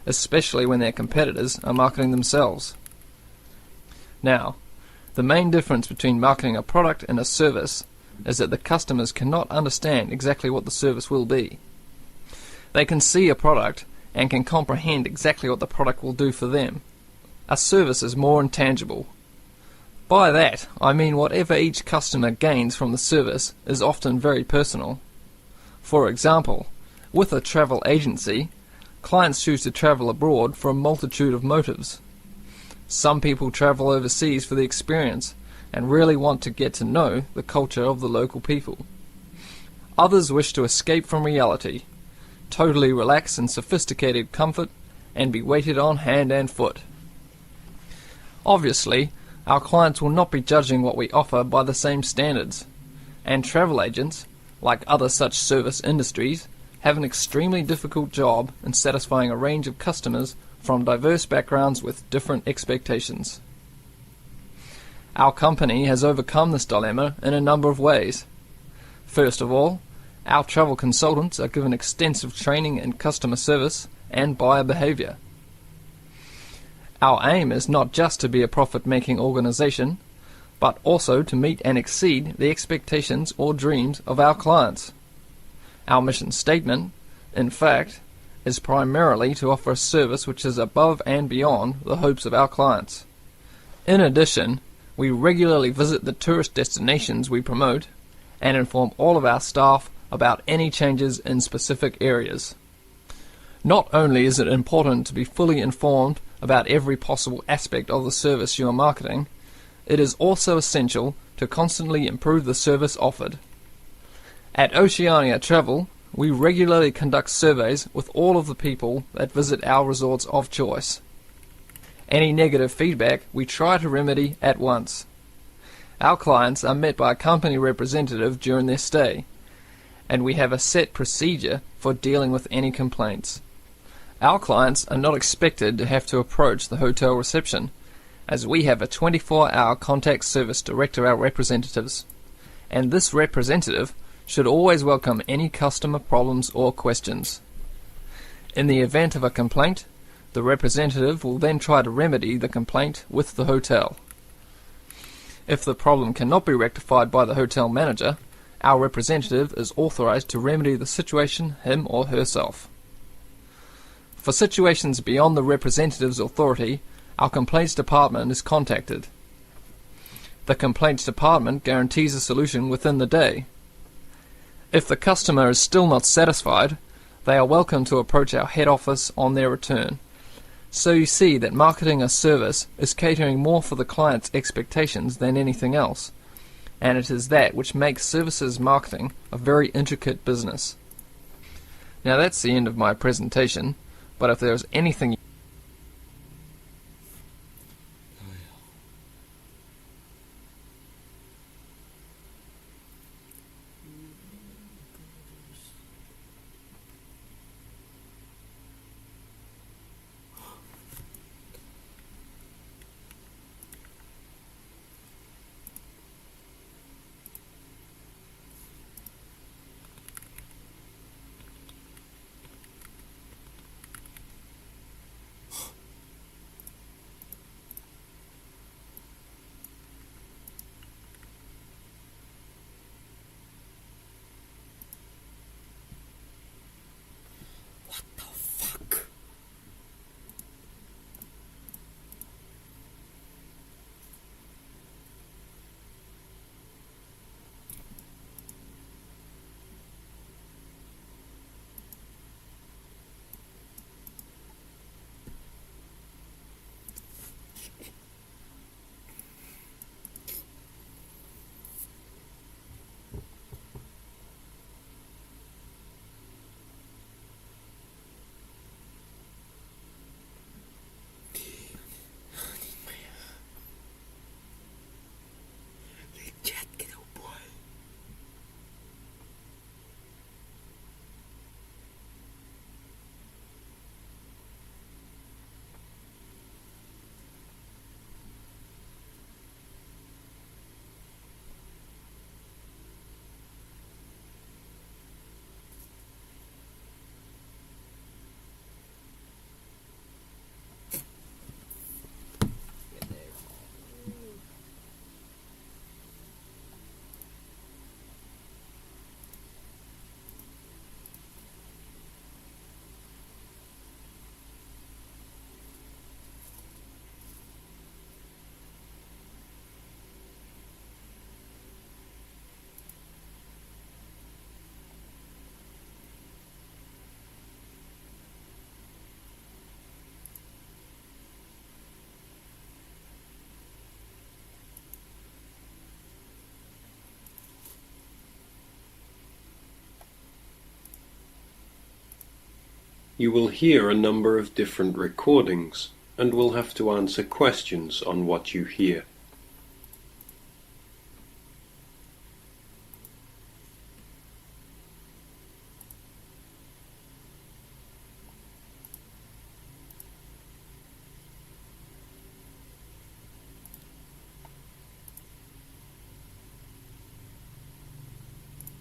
especially when their competitors are marketing themselves. Now, the main difference between marketing a product and a service is that the customers cannot understand exactly what the service will be. They can see a product and can comprehend exactly what the product will do for them. A service is more intangible. By that, I mean whatever each customer gains from the service is often very personal. For example, with a travel agency, clients choose to travel abroad for a multitude of motives. Some people travel overseas for the experience and really want to get to know the culture of the local people. Others wish to escape from reality, totally relax in sophisticated comfort, and be waited on hand and foot. Obviously, our clients will not be judging what we offer by the same standards, and travel agents, like other such service industries, have an extremely difficult job in satisfying a range of customers from diverse backgrounds with different expectations. Our company has overcome this dilemma in a number of ways. First of all, our travel consultants are given extensive training in customer service and buyer behavior. Our aim is not just to be a profit-making organization, but also to meet and exceed the expectations or dreams of our clients. Our mission statement, in fact, is primarily to offer a service which is above and beyond the hopes of our clients. In addition, we regularly visit the tourist destinations we promote and inform all of our staff about any changes in specific areas. Not only is it important to be fully informed about every possible aspect of the service you are marketing, it is also essential to constantly improve the service offered. At Oceania Travel, we regularly conduct surveys with all of the people that visit our resorts of choice. Any negative feedback we try to remedy at once. Our clients are met by a company representative during their stay, and we have a set procedure for dealing with any complaints. Our clients are not expected to have to approach the hotel reception, as we have a 24-hour contact service direct to our representatives, and this representative should always welcome any customer problems or questions. In the event of a complaint, the representative will then try to remedy the complaint with the hotel. If the problem cannot be rectified by the hotel manager, our representative is authorized to remedy the situation him or herself. For situations beyond the representative's authority, our complaints department is contacted. The complaints department guarantees a solution within the day. If the customer is still not satisfied, they are welcome to approach our head office on their return. So you see that marketing a service is catering more for the client's expectations than anything else, and it is that which makes services marketing a very intricate business. Now that's the end of my presentation, but if there is anything You will hear a number of different recordings and will have to answer questions on what you hear.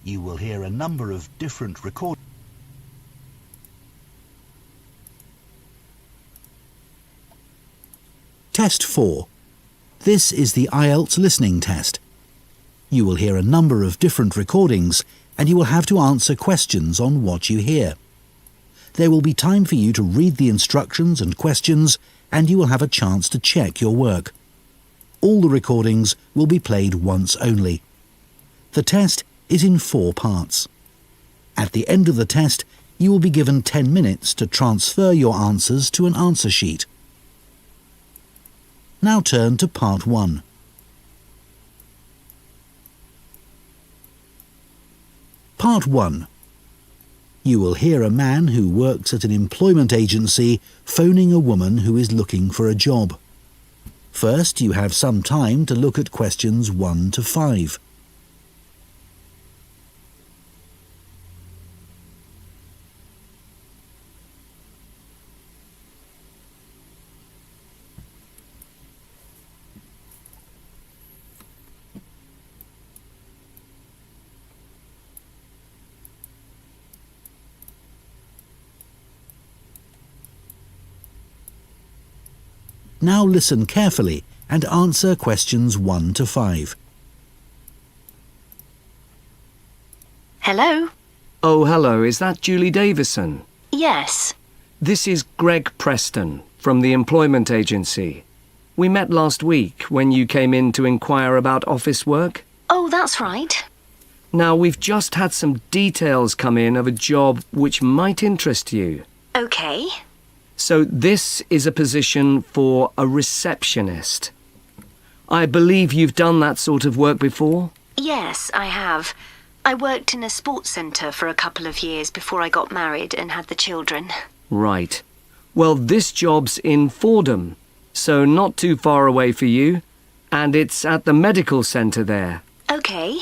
You will hear a number of different recordings. Test 4. This is the IELTS listening test. You will hear a number of different recordings and you will have to answer questions on what you hear. There will be time for you to read the instructions and questions and you will have a chance to check your work. All the recordings will be played once only. The test is in 4 parts. At the end of the test, you will be given 10 minutes to transfer your answers to an answer sheet. Now turn to Part 1. Part 1. You will hear a man who works at an employment agency phoning a woman who is looking for a job. First, you have some time to look at questions 1 to 5. Now listen carefully and answer questions 1 to 5. Hello? Oh, hello. Is that Julie Davison? Yes. This is Greg Preston from the employment agency. We met last week when you came in to inquire about office work. Oh, that's right. Now, we've just had some details come in of a job which might interest you. OK. So this is a position for a receptionist. I believe you've done that sort of work before? Yes, I have. I worked in a sports centre for a couple of years before I got married and had the children. Right. Well, this job's in Fordham, so not too far away for you, and it's at the medical centre there. OK.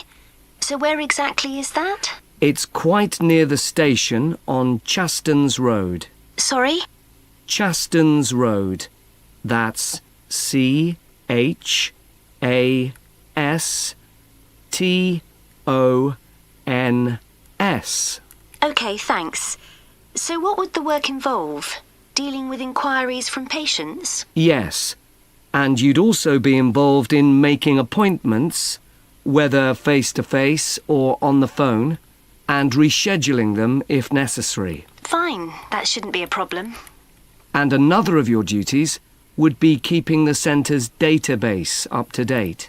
So where exactly is that? It's quite near the station on Chastons Road. Sorry? Chastons Road. That's CHASTONS. OK, thanks. So what would the work involve? Dealing with inquiries from patients? Yes. And you'd also be involved in making appointments, whether face-to-face or on the phone, and rescheduling them if necessary. Fine, that shouldn't be a problem. And another of your duties would be keeping the centre's database up to date.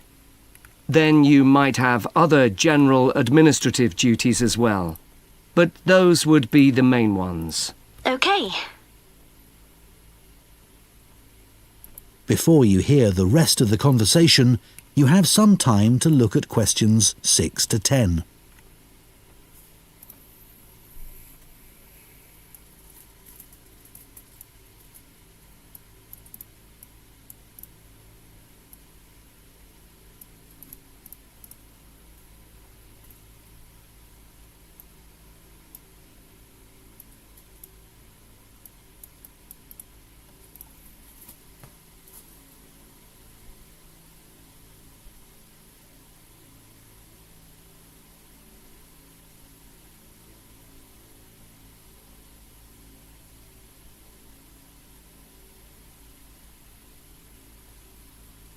Then you might have other general administrative duties as well, but those would be the main ones. OK. Before you hear the rest of the conversation, you have some time to look at questions 6 to 10.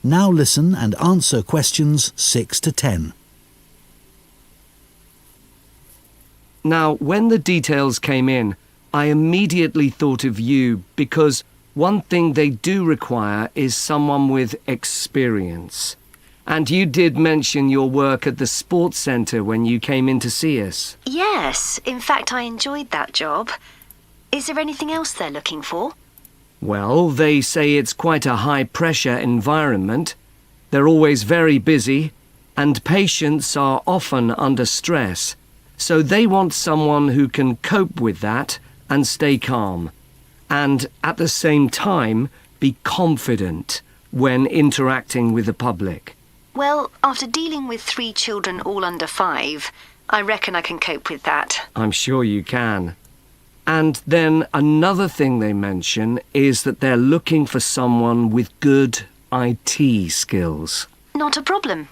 Now listen and answer questions 6 to 10. Now, when the details came in, I immediately thought of you because one thing they do require is someone with experience. And you did mention your work at the sports centre when you came in to see us. Yes, in fact I enjoyed that job. Is there anything else they're looking for? Well, they say it's quite a high-pressure environment. They're always very busy, and patients are often under stress. So they want someone who can cope with that and stay calm, and at the same time be confident when interacting with the public. Well, after dealing with 3 children all under 5, I reckon I can cope with that. I'm sure you can. And then another thing they mention is that they're looking for someone with good IT skills. Not a problem.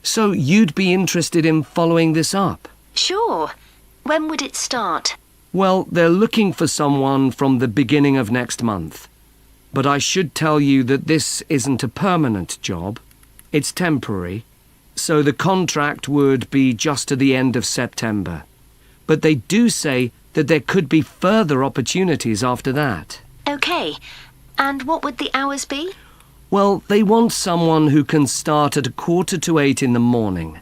So you'd be interested in following this up? Sure. When would it start? Well, they're looking for someone from the beginning of next month. But I should tell you that this isn't a permanent job. It's temporary. So the contract would be just to the end of September. But they do say that there could be further opportunities after that. OK. And what would the hours be? Well, they want someone who can start at 7:45 in the morning.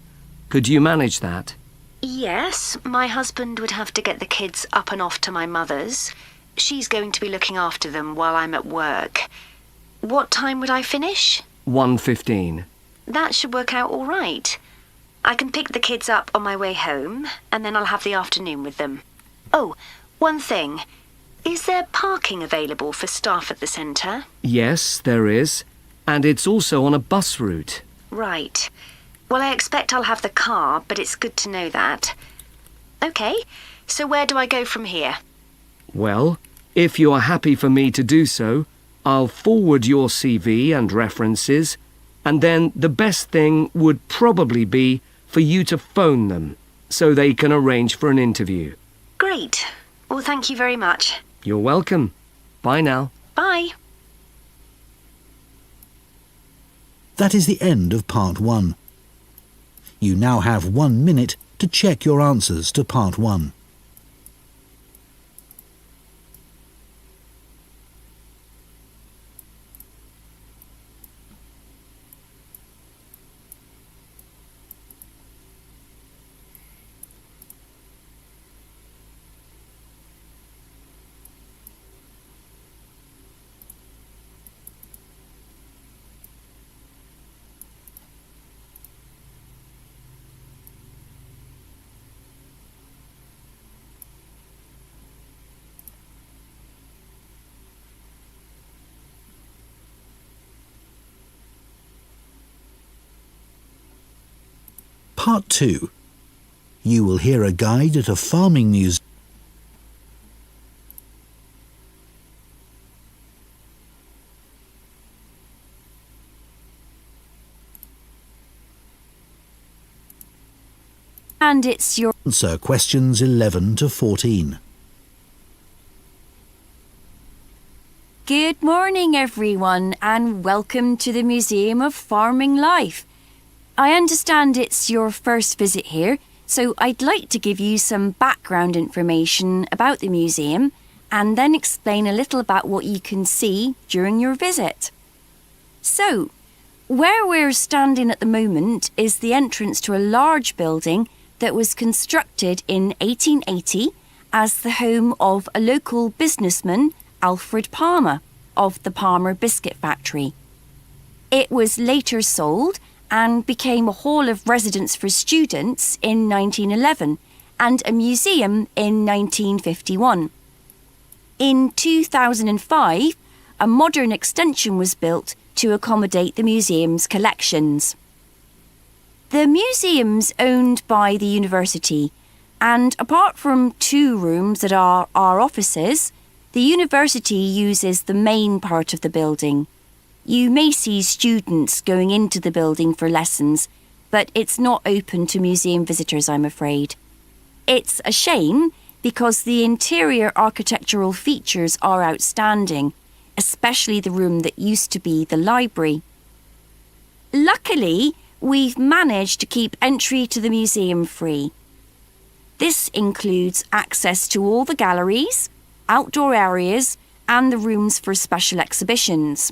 Could you manage that? Yes, my husband would have to get the kids up and off to my mother's. She's going to be looking after them while I'm at work. What time would I finish? 1:15. That should work out all right. I can pick the kids up on my way home, and then I'll have the afternoon with them. Oh, one thing. Is there parking available for staff at the centre? Yes, there is. And it's also on a bus route. Right. Well, I expect I'll have the car, but it's good to know that. OK, so where do I go from here? Well, if you are happy for me to do so, I'll forward your CV and references, and then the best thing would probably be for you to phone them, so they can arrange for an interview. Great. Well, thank you very much. You're welcome. Bye now. Bye. That is the end of part 1. You now have 1 minute to check your answers to part 1. Part 2. You will hear a guide at a farming museum. And it's your Answer questions 11 to 14. Good morning, everyone, and welcome to the Museum of Farming Life. I understand it's your first visit here, so I'd like to give you some background information about the museum and then explain a little about what you can see during your visit. So, where we're standing at the moment is the entrance to a large building that was constructed in 1880 as the home of a local businessman, Alfred Palmer, of the Palmer Biscuit Factory. It was later sold and became a hall of residence for students in 1911 and a museum in 1951. In 2005, a modern extension was built to accommodate the museum's collections. The museum's owned by the university, and apart from 2 rooms that are our offices, the university uses the main part of the building. You may see students going into the building for lessons, but it's not open to museum visitors, I'm afraid. It's a shame because the interior architectural features are outstanding, especially the room that used to be the library. Luckily, we've managed to keep entry to the museum free. This includes access to all the galleries, outdoor areas, and the rooms for special exhibitions.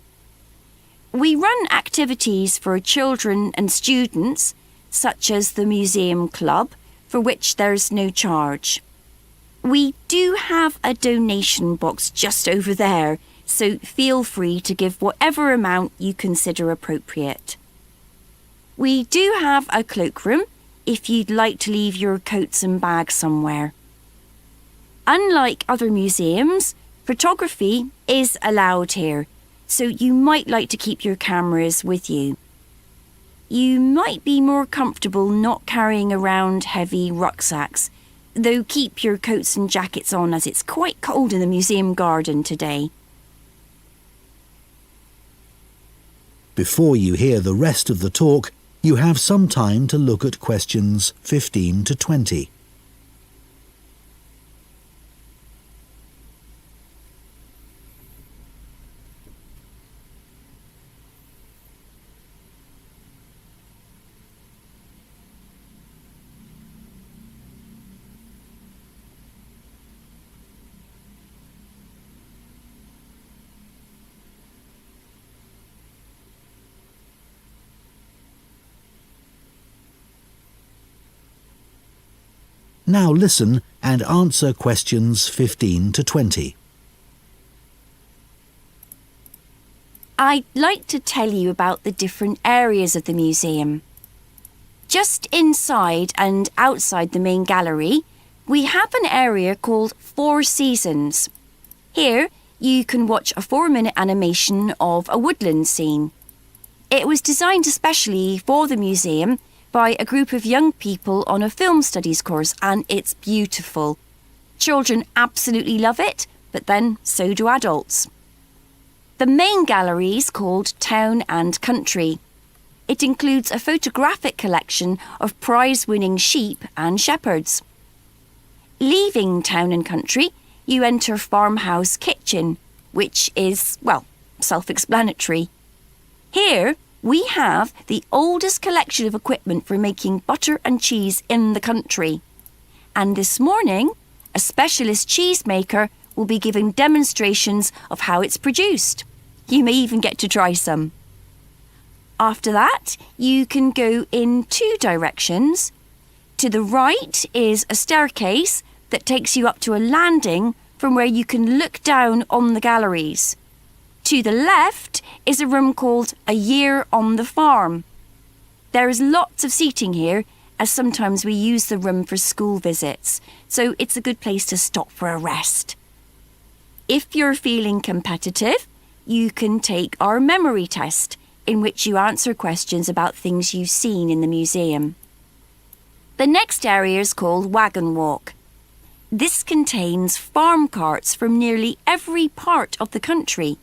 We run activities for children and students, such as the Museum Club, for which there's no charge. We do have a donation box just over there, so feel free to give whatever amount you consider appropriate. We do have a cloakroom if you'd like to leave your coats and bags somewhere. Unlike other museums, photography is allowed here, so you might like to keep your cameras with you. You might be more comfortable not carrying around heavy rucksacks, though keep your coats and jackets on as it's quite cold in the museum garden today. Before you hear the rest of the talk, you have some time to look at questions 15 to 20. Now listen and answer questions 15 to 20. I'd like to tell you about the different areas of the museum. Just inside and outside the main gallery, we have an area called Four Seasons. Here, you can watch a 4-minute animation of a woodland scene. It was designed especially for the museum by a group of young people on a film studies course, and it's beautiful. Children absolutely love it, but then so do adults. The main gallery is called Town and Country. It includes a photographic collection of prize-winning sheep and shepherds. Leaving Town and Country, you enter Farmhouse Kitchen, which is, well, self-explanatory. Here, we have the oldest collection of equipment for making butter and cheese in the country. And this morning, a specialist cheesemaker will be giving demonstrations of how it's produced. You may even get to try some. After that, you can go in 2 directions. To the right is a staircase that takes you up to a landing from where you can look down on the galleries. To the left is a room called A Year on the Farm. There is lots of seating here, as sometimes we use the room for school visits, so it's a good place to stop for a rest. If you're feeling competitive, you can take our memory test, in which you answer questions about things you've seen in the museum. The next area is called Wagon Walk. This contains farm carts from nearly every part of the country.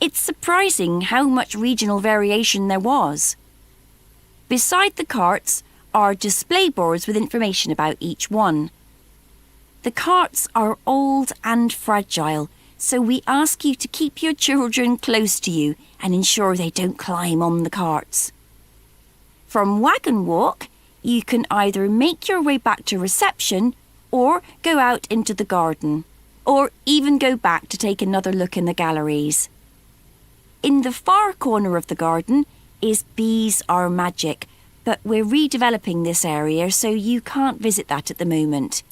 It's surprising how much regional variation there was. Beside the carts are display boards with information about each one. The carts are old and fragile, so we ask you to keep your children close to you and ensure they don't climb on the carts. From Wagon Walk, you can either make your way back to reception or go out into the garden, or even go back to take another look in the galleries. In the far corner of the garden is Bees Are Magic, but we're redeveloping this area, so you can't visit that at the moment.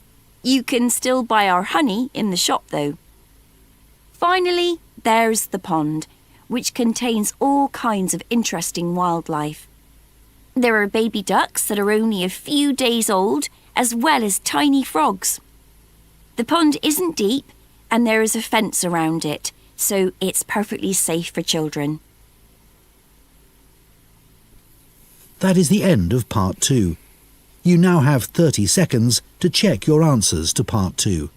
You can still buy our honey in the shop though. Finally, there's the pond, which contains all kinds of interesting wildlife. There are baby ducks that are only a few days old, as well as tiny frogs. The pond isn't deep, and there is a fence around it, so it's perfectly safe for children. That is the end of Part 2. You now have 30 seconds to check your answers to Part 2.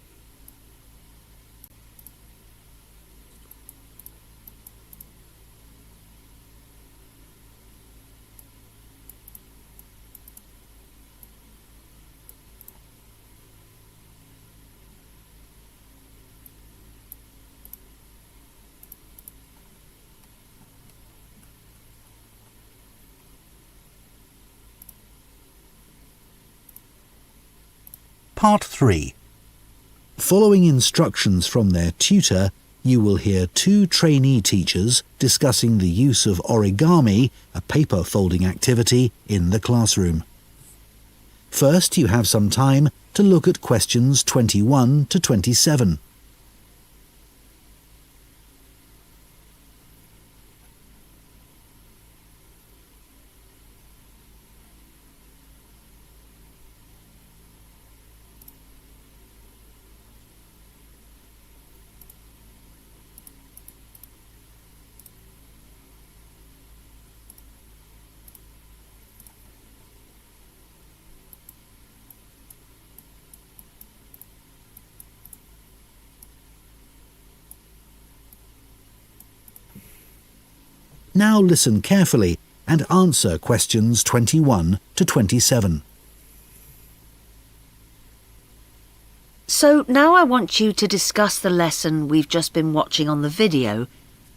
Part 3. Following instructions from their tutor, you will hear 2 trainee teachers discussing the use of origami, a paper folding activity, in the classroom. First, you have some time to look at questions 21 to 27. Now listen carefully and answer questions 21 to 27. So now I want you to discuss the lesson we've just been watching on the video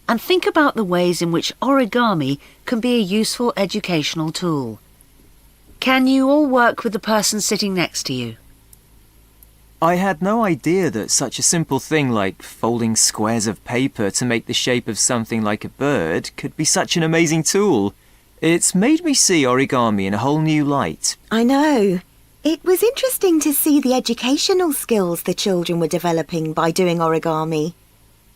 and think about the ways in which origami can be a useful educational tool. Can you all work with the person sitting next to you? I had no idea that such a simple thing like folding squares of paper to make the shape of something like a bird could be such an amazing tool. It's made me see origami in a whole new light. I know. It was interesting to see the educational skills the children were developing by doing origami.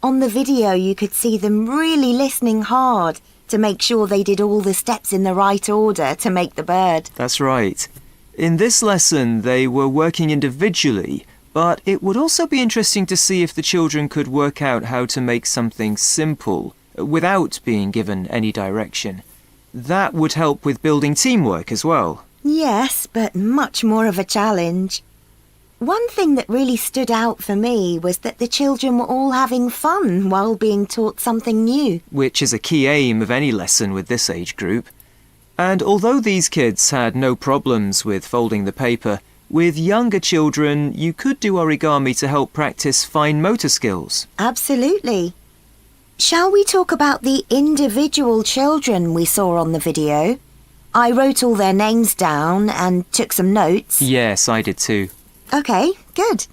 On the video you could see them really listening hard to make sure they did all the steps in the right order to make the bird. That's right. In this lesson, they were working individually, but it would also be interesting to see if the children could work out how to make something simple without being given any direction. That would help with building teamwork as well. Yes, but much more of a challenge. One thing that really stood out for me was that the children were all having fun while being taught something new. Which is a key aim of any lesson with this age group. And although these kids had no problems with folding the paper, with younger children you could do origami to help practice fine motor skills. Absolutely. Shall we talk about the individual children we saw on the video? I wrote all their names down and took some notes. Yes, I did too. Okay, good.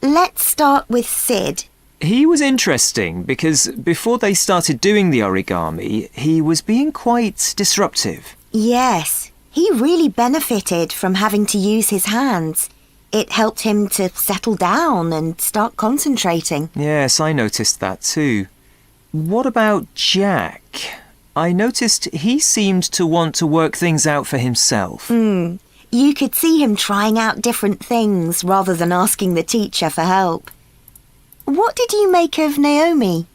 Let's start with Sid. He was interesting because before they started doing the origami, he was being quite disruptive. Yes, he really benefited from having to use his hands. It helped him to settle down and start concentrating. Yes, I noticed that too. What about Jack? I noticed he seemed to want to work things out for himself. You could see him trying out different things rather than asking the teacher for help. What did you make of Naomi?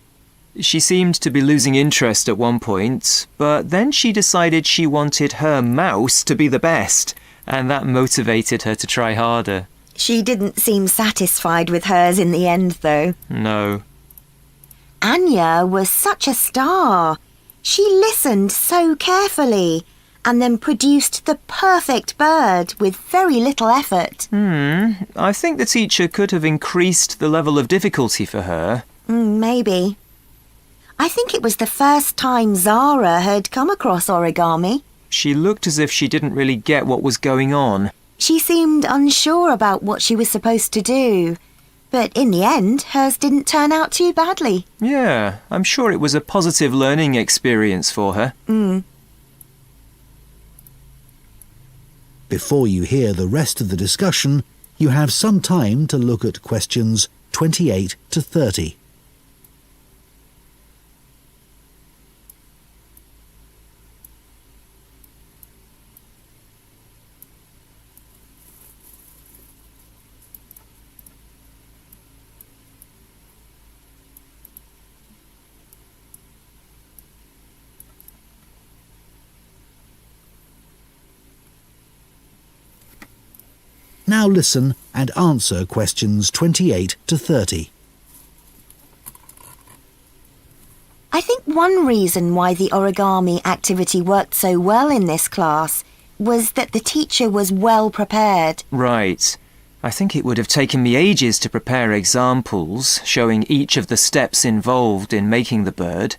She seemed to be losing interest at one point, but then she decided she wanted her mouse to be the best, and that motivated her to try harder. She didn't seem satisfied with hers in the end, though. No. Anya was such a star. She listened so carefully and then produced the perfect bird with very little effort. I think the teacher could have increased the level of difficulty for her. Maybe. I think it was the first time Zara had come across origami. She looked as if she didn't really get what was going on. She seemed unsure about what she was supposed to do. But in the end, hers didn't turn out too badly. Yeah, I'm sure it was a positive learning experience for her. Before you hear the rest of the discussion, you have some time to look at questions 28 to 30. Now listen and answer questions 28 to 30. I think one reason why the origami activity worked so well in this class was that the teacher was well prepared. Right. I think it would have taken me ages to prepare examples showing each of the steps involved in making the bird,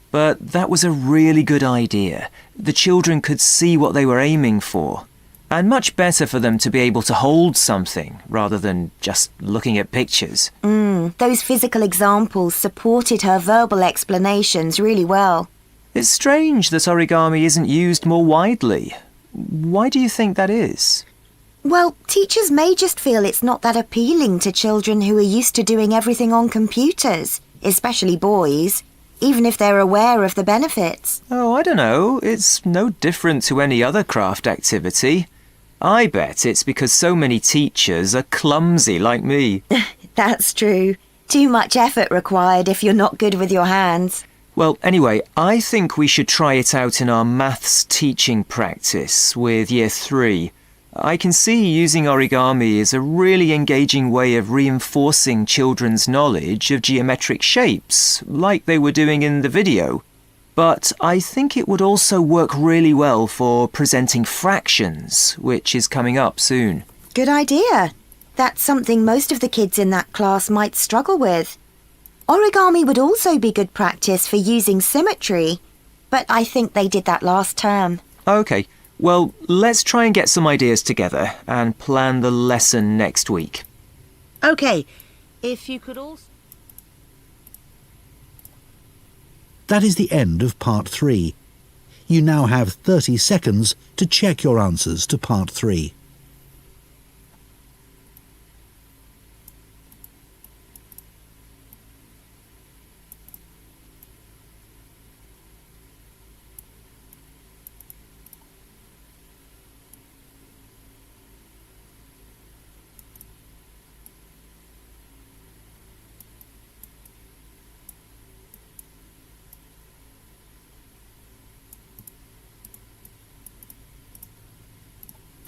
but that was a really good idea. The children could see what they were aiming for. And much better for them to be able to hold something rather than just looking at pictures. Those physical examples supported her verbal explanations really well. It's strange that origami isn't used more widely. Why do you think that is? Well, teachers may just feel it's not that appealing to children who are used to doing everything on computers, especially boys, even if they're aware of the benefits. Oh, I don't know. It's no different to any other craft activity. I bet it's because so many teachers are clumsy like me. That's true. Too much effort required if you're not good with your hands. Well, anyway, I think we should try it out in our maths teaching practice with Year 3. I can see using origami is a really engaging way of reinforcing children's knowledge of geometric shapes, like they were doing in the video. But I think it would also work really well for presenting fractions, which is coming up soon. Good idea. That's something most of the kids in that class might struggle with. Origami would also be good practice for using symmetry, but I think they did that last term. OK, well, let's try and get some ideas together and plan the lesson next week. OK, if you could also... That is the end of part 3. You now have 30 seconds to check your answers to part 3.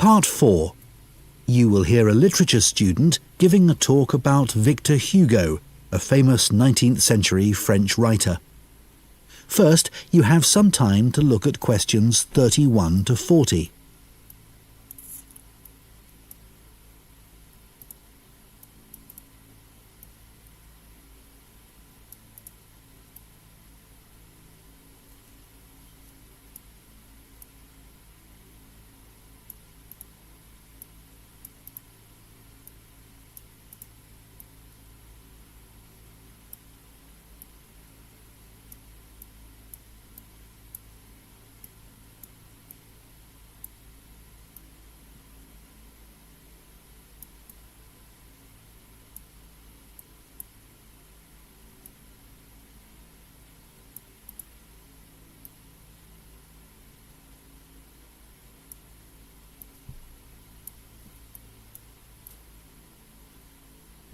Part 4. You will hear a literature student giving a talk about Victor Hugo, a famous 19th century French writer. First, you have some time to look at questions 31 to 40.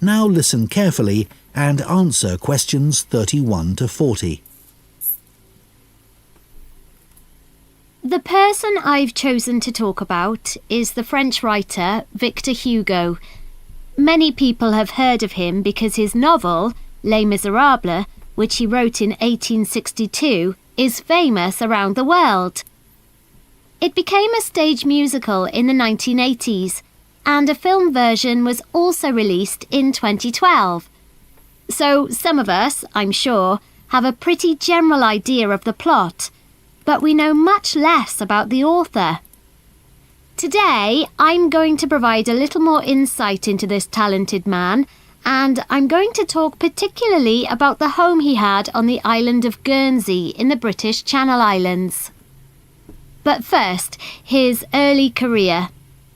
Now listen carefully and answer questions 31 to 40. The person I've chosen to talk about is the French writer Victor Hugo. Many people have heard of him because his novel, Les Miserables, which he wrote in 1862, is famous around the world. It became a stage musical in the 1980s, and a film version was also released in 2012. So some of us, I'm sure, have a pretty general idea of the plot, but we know much less about the author. Today, I'm going to provide a little more insight into this talented man, and I'm going to talk particularly about the home he had on the island of Guernsey in the British Channel Islands. But first, his early career.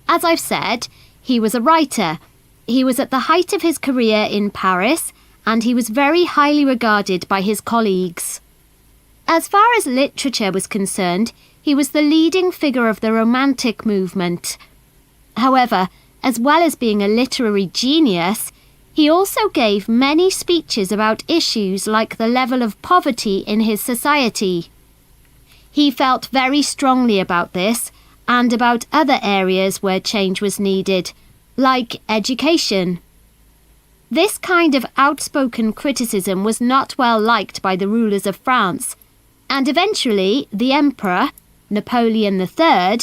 As I've said, he was a writer. He was at the height of his career in Paris, and he was very highly regarded by his colleagues. As far as literature was concerned, he was the leading figure of the Romantic movement. However, as well as being a literary genius, he also gave many speeches about issues like the level of poverty in his society. He felt very strongly about this, and about other areas where change was needed, like education. This kind of outspoken criticism was not well liked by the rulers of France, and eventually the Emperor, Napoleon III,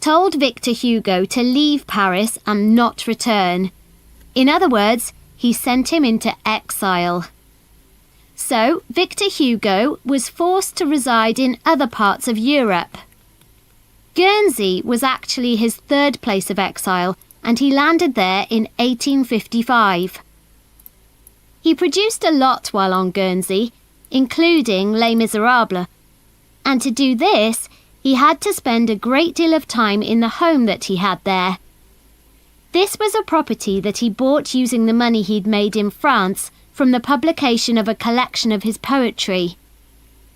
told Victor Hugo to leave Paris and not return. In other words, he sent him into exile. So Victor Hugo was forced to reside in other parts of Europe. Guernsey was actually his third place of exile, and he landed there in 1855. He produced a lot while on Guernsey, including Les Miserables, and to do this, he had to spend a great deal of time in the home that he had there. This was a property that he bought using the money he'd made in France from the publication of a collection of his poetry.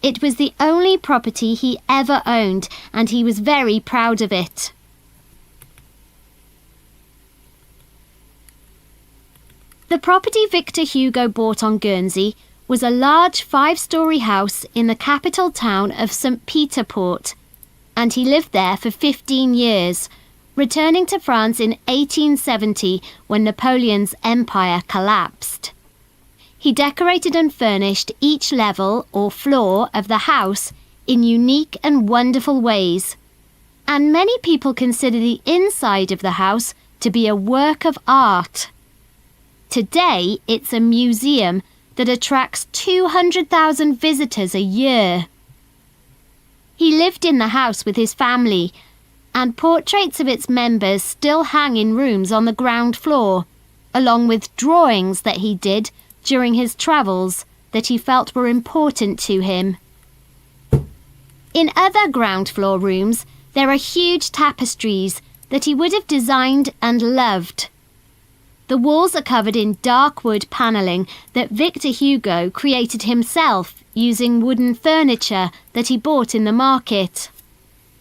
It was the only property he ever owned, and he was very proud of it. The property Victor Hugo bought on Guernsey was a large 5-storey house in the capital town of St. Peter Port, and he lived there for 15 years, returning to France in 1870 when Napoleon's empire collapsed. He decorated and furnished each level or floor of the house in unique and wonderful ways, and many people consider the inside of the house to be a work of art. Today, it's a museum that attracts 200,000 visitors a year. He lived in the house with his family, and portraits of its members still hang in rooms on the ground floor, along with drawings that he did during his travels that he felt were important to him. In other ground floor rooms, there are huge tapestries that he would have designed and loved. The walls are covered in dark wood panelling that Victor Hugo created himself using wooden furniture that he bought in the market.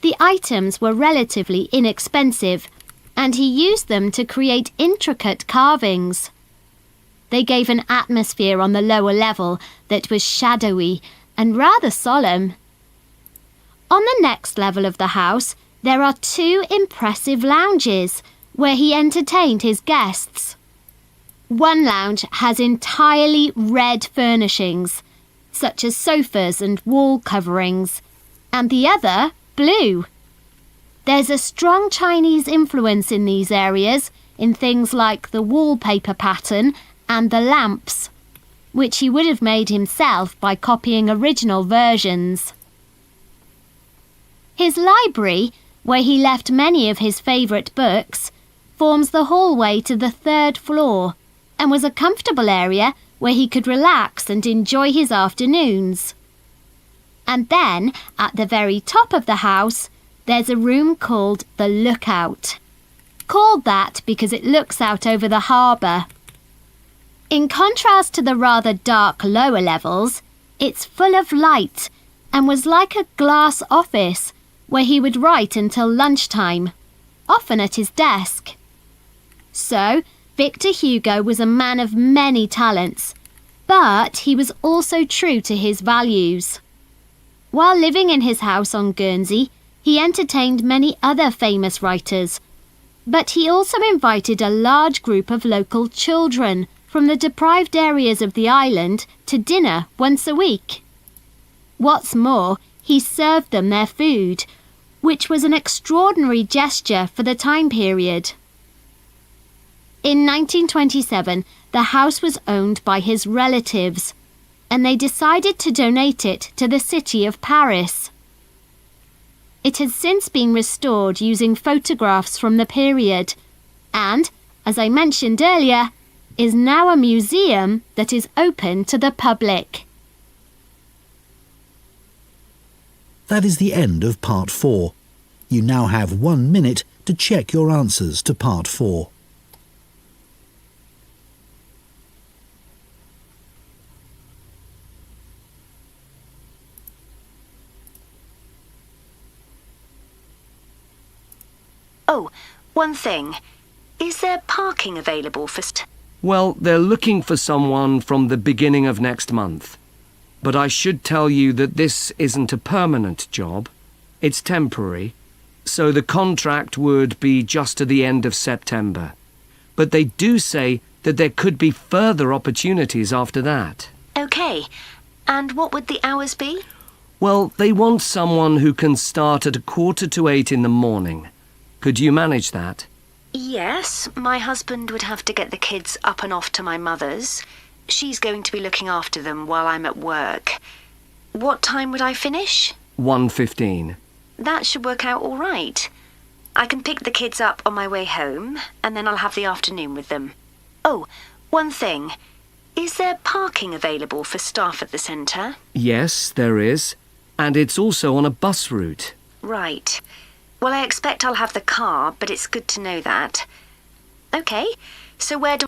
The items were relatively inexpensive, and he used them to create intricate carvings. They gave an atmosphere on the lower level that was shadowy and rather solemn. On the next level of the house, there are 2 impressive lounges where he entertained his guests. One lounge has entirely red furnishings, such as sofas and wall coverings, and the other blue. There's a strong Chinese influence in these areas in things like the wallpaper pattern and the lamps, which he would have made himself by copying original versions. His library, where he left many of his favourite books, forms the hallway to the 3rd floor and was a comfortable area where he could relax and enjoy his afternoons. And then, at the very top of the house, there's a room called the Lookout. Called that because it looks out over the harbour. In contrast to the rather dark lower levels, it's full of light and was like a glass office where he would write until lunchtime, often at his desk. So, Victor Hugo was a man of many talents, but he was also true to his values. While living in his house on Guernsey, he entertained many other famous writers, but he also invited a large group of local children from the deprived areas of the island to dinner once a week. What's more, he served them their food, which was an extraordinary gesture for the time period. In 1927, the house was owned by his relatives, and they decided to donate it to the city of Paris. It has since been restored using photographs from the period, and, as I mentioned earlier, is now a museum that is open to the public. That is the end of part 4. You now have 1 minute to check your answers to part 4. Oh, one thing. Is there parking available for... Well, they're looking for someone from the beginning of next month. But I should tell you that this isn't a permanent job. It's temporary. So the contract would be just to the end of September. But they do say that there could be further opportunities after that. OK. And what would the hours be? Well, they want someone who can start at 7:45 in the morning. Could you manage that? Yes, my husband would have to get the kids up and off to my mother's. She's going to be looking after them while I'm at work. What time would I finish? 1:15. That should work out all right. I can pick the kids up on my way home, and then I'll have the afternoon with them. Oh, one thing. Is there parking available for staff at the centre? Yes, there is. And it's also on a bus route. Right. Well, I expect I'll have the car, but it's good to know that. OK, so where do...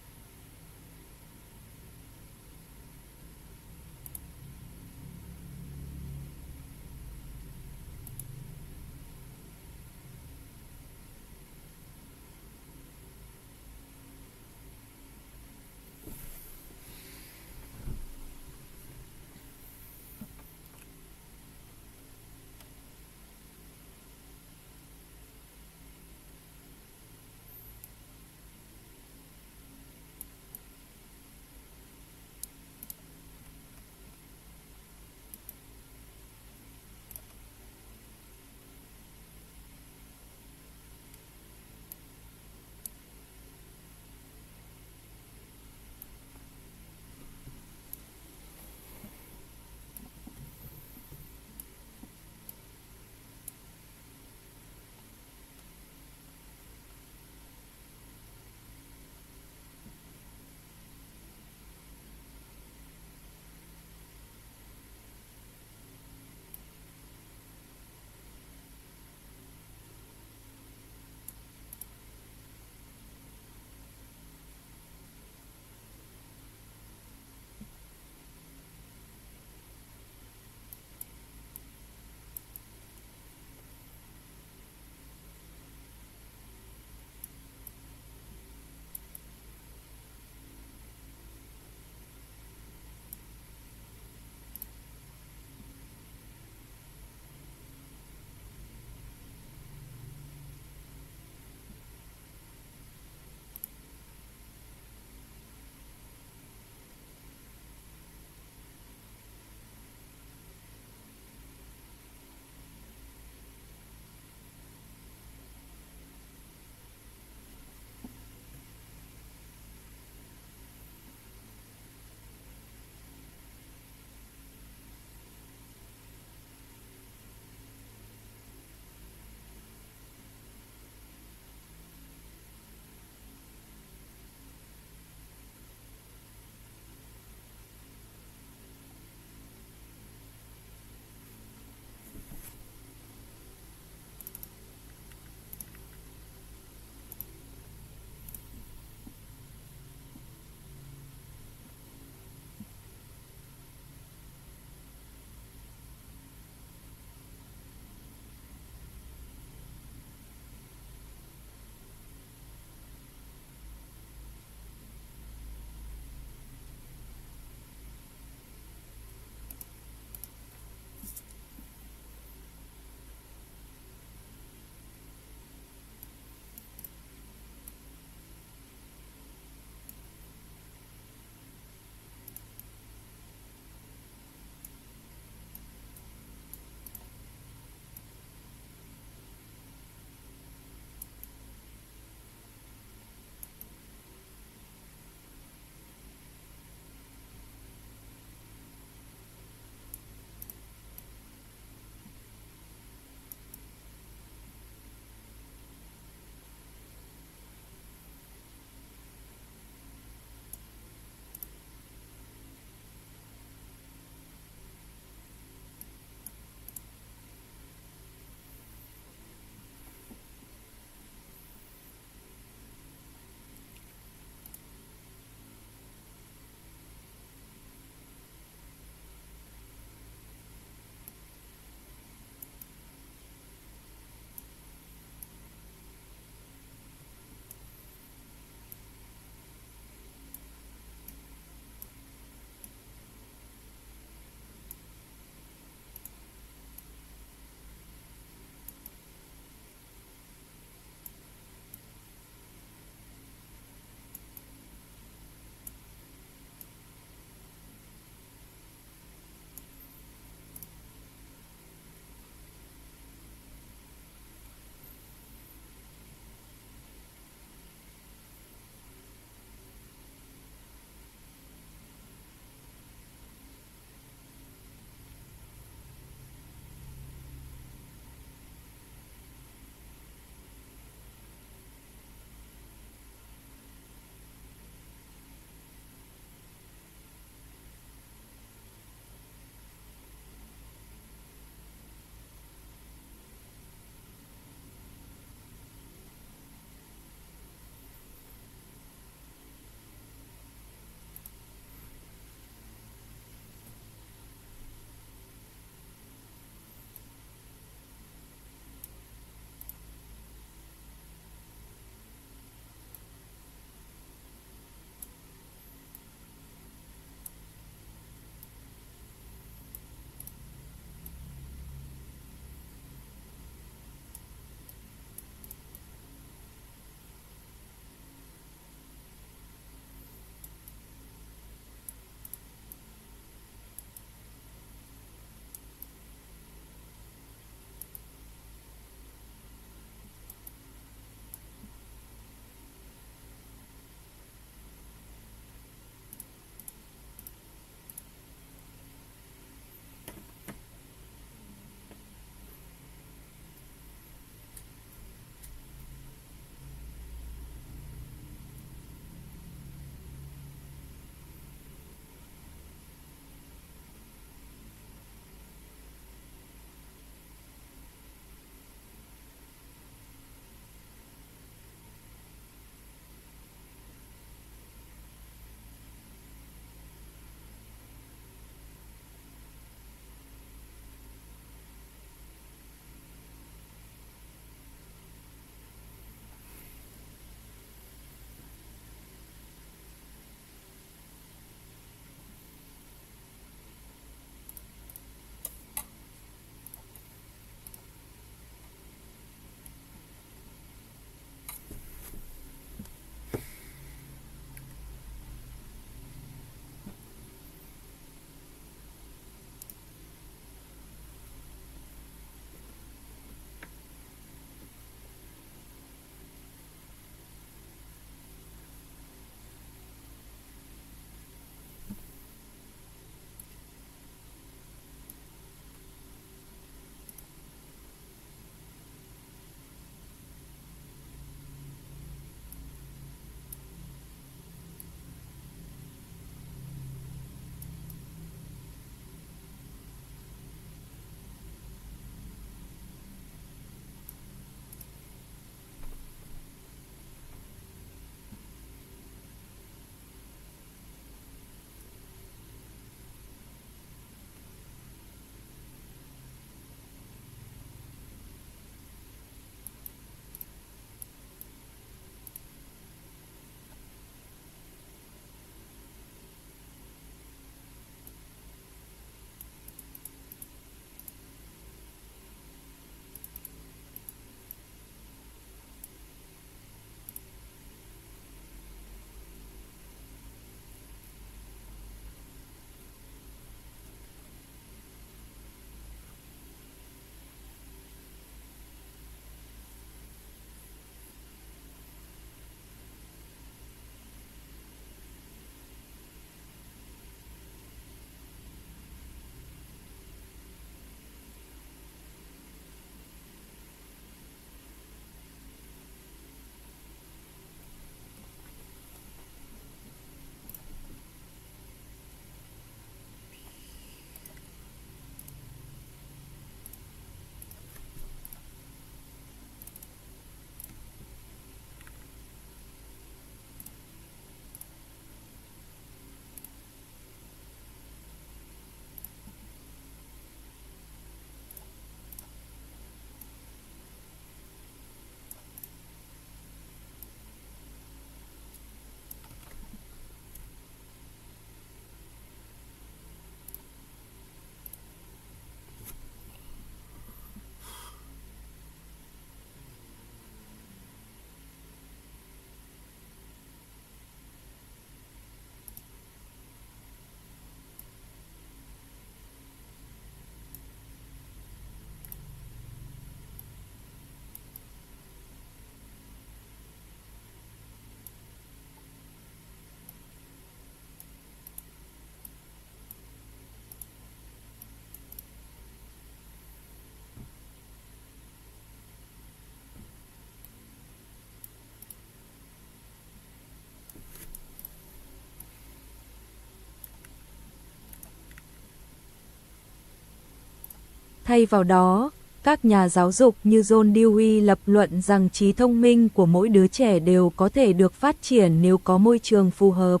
Thay vào đó, các nhà giáo dục như John Dewey lập luận rằng trí thông minh của mỗi đứa trẻ đều có thể được phát triển nếu có môi trường phù hợp.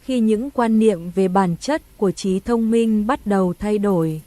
Khi những quan niệm về bản chất của trí thông minh bắt đầu thay đổi.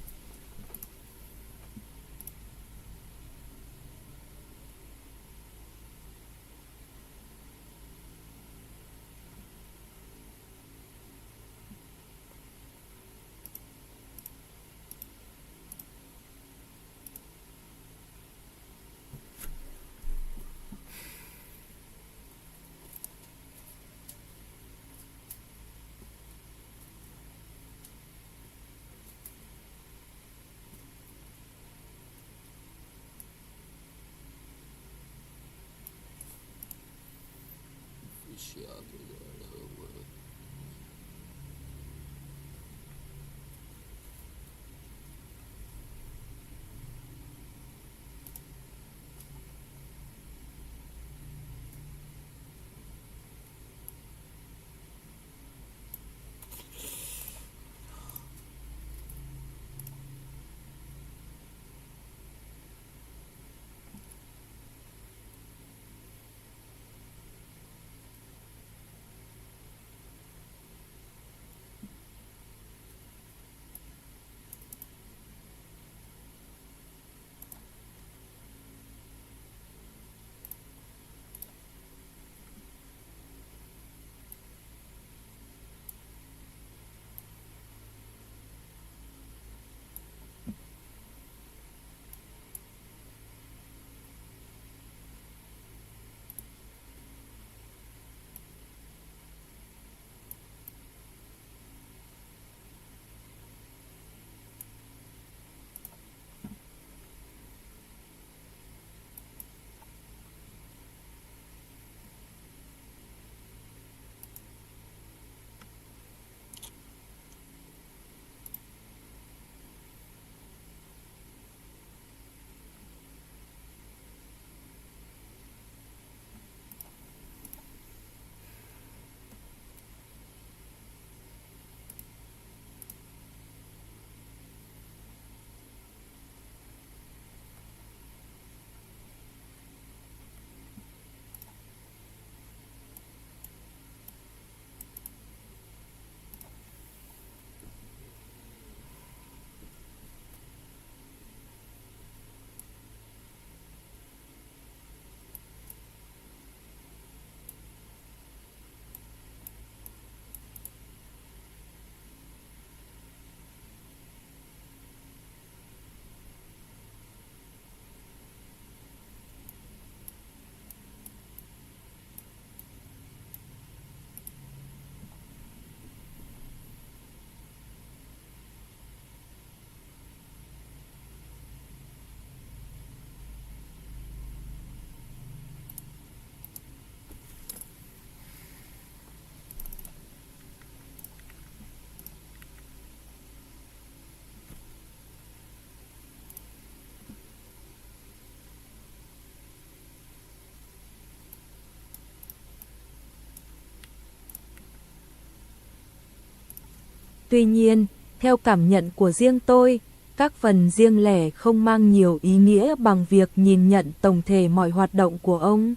Tuy nhiên, theo cảm nhận của riêng tôi, các phần riêng lẻ không mang nhiều ý nghĩa bằng việc nhìn nhận tổng thể mọi hoạt động của ông.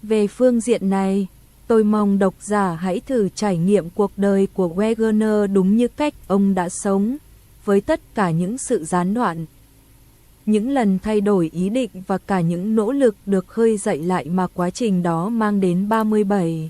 Về phương diện này, tôi mong độc giả hãy thử trải nghiệm cuộc đời của Wegener đúng như cách ông đã sống, với tất cả những sự gián đoạn, những lần thay đổi ý định và cả những nỗ lực được khơi dậy lại mà quá trình đó mang đến 37.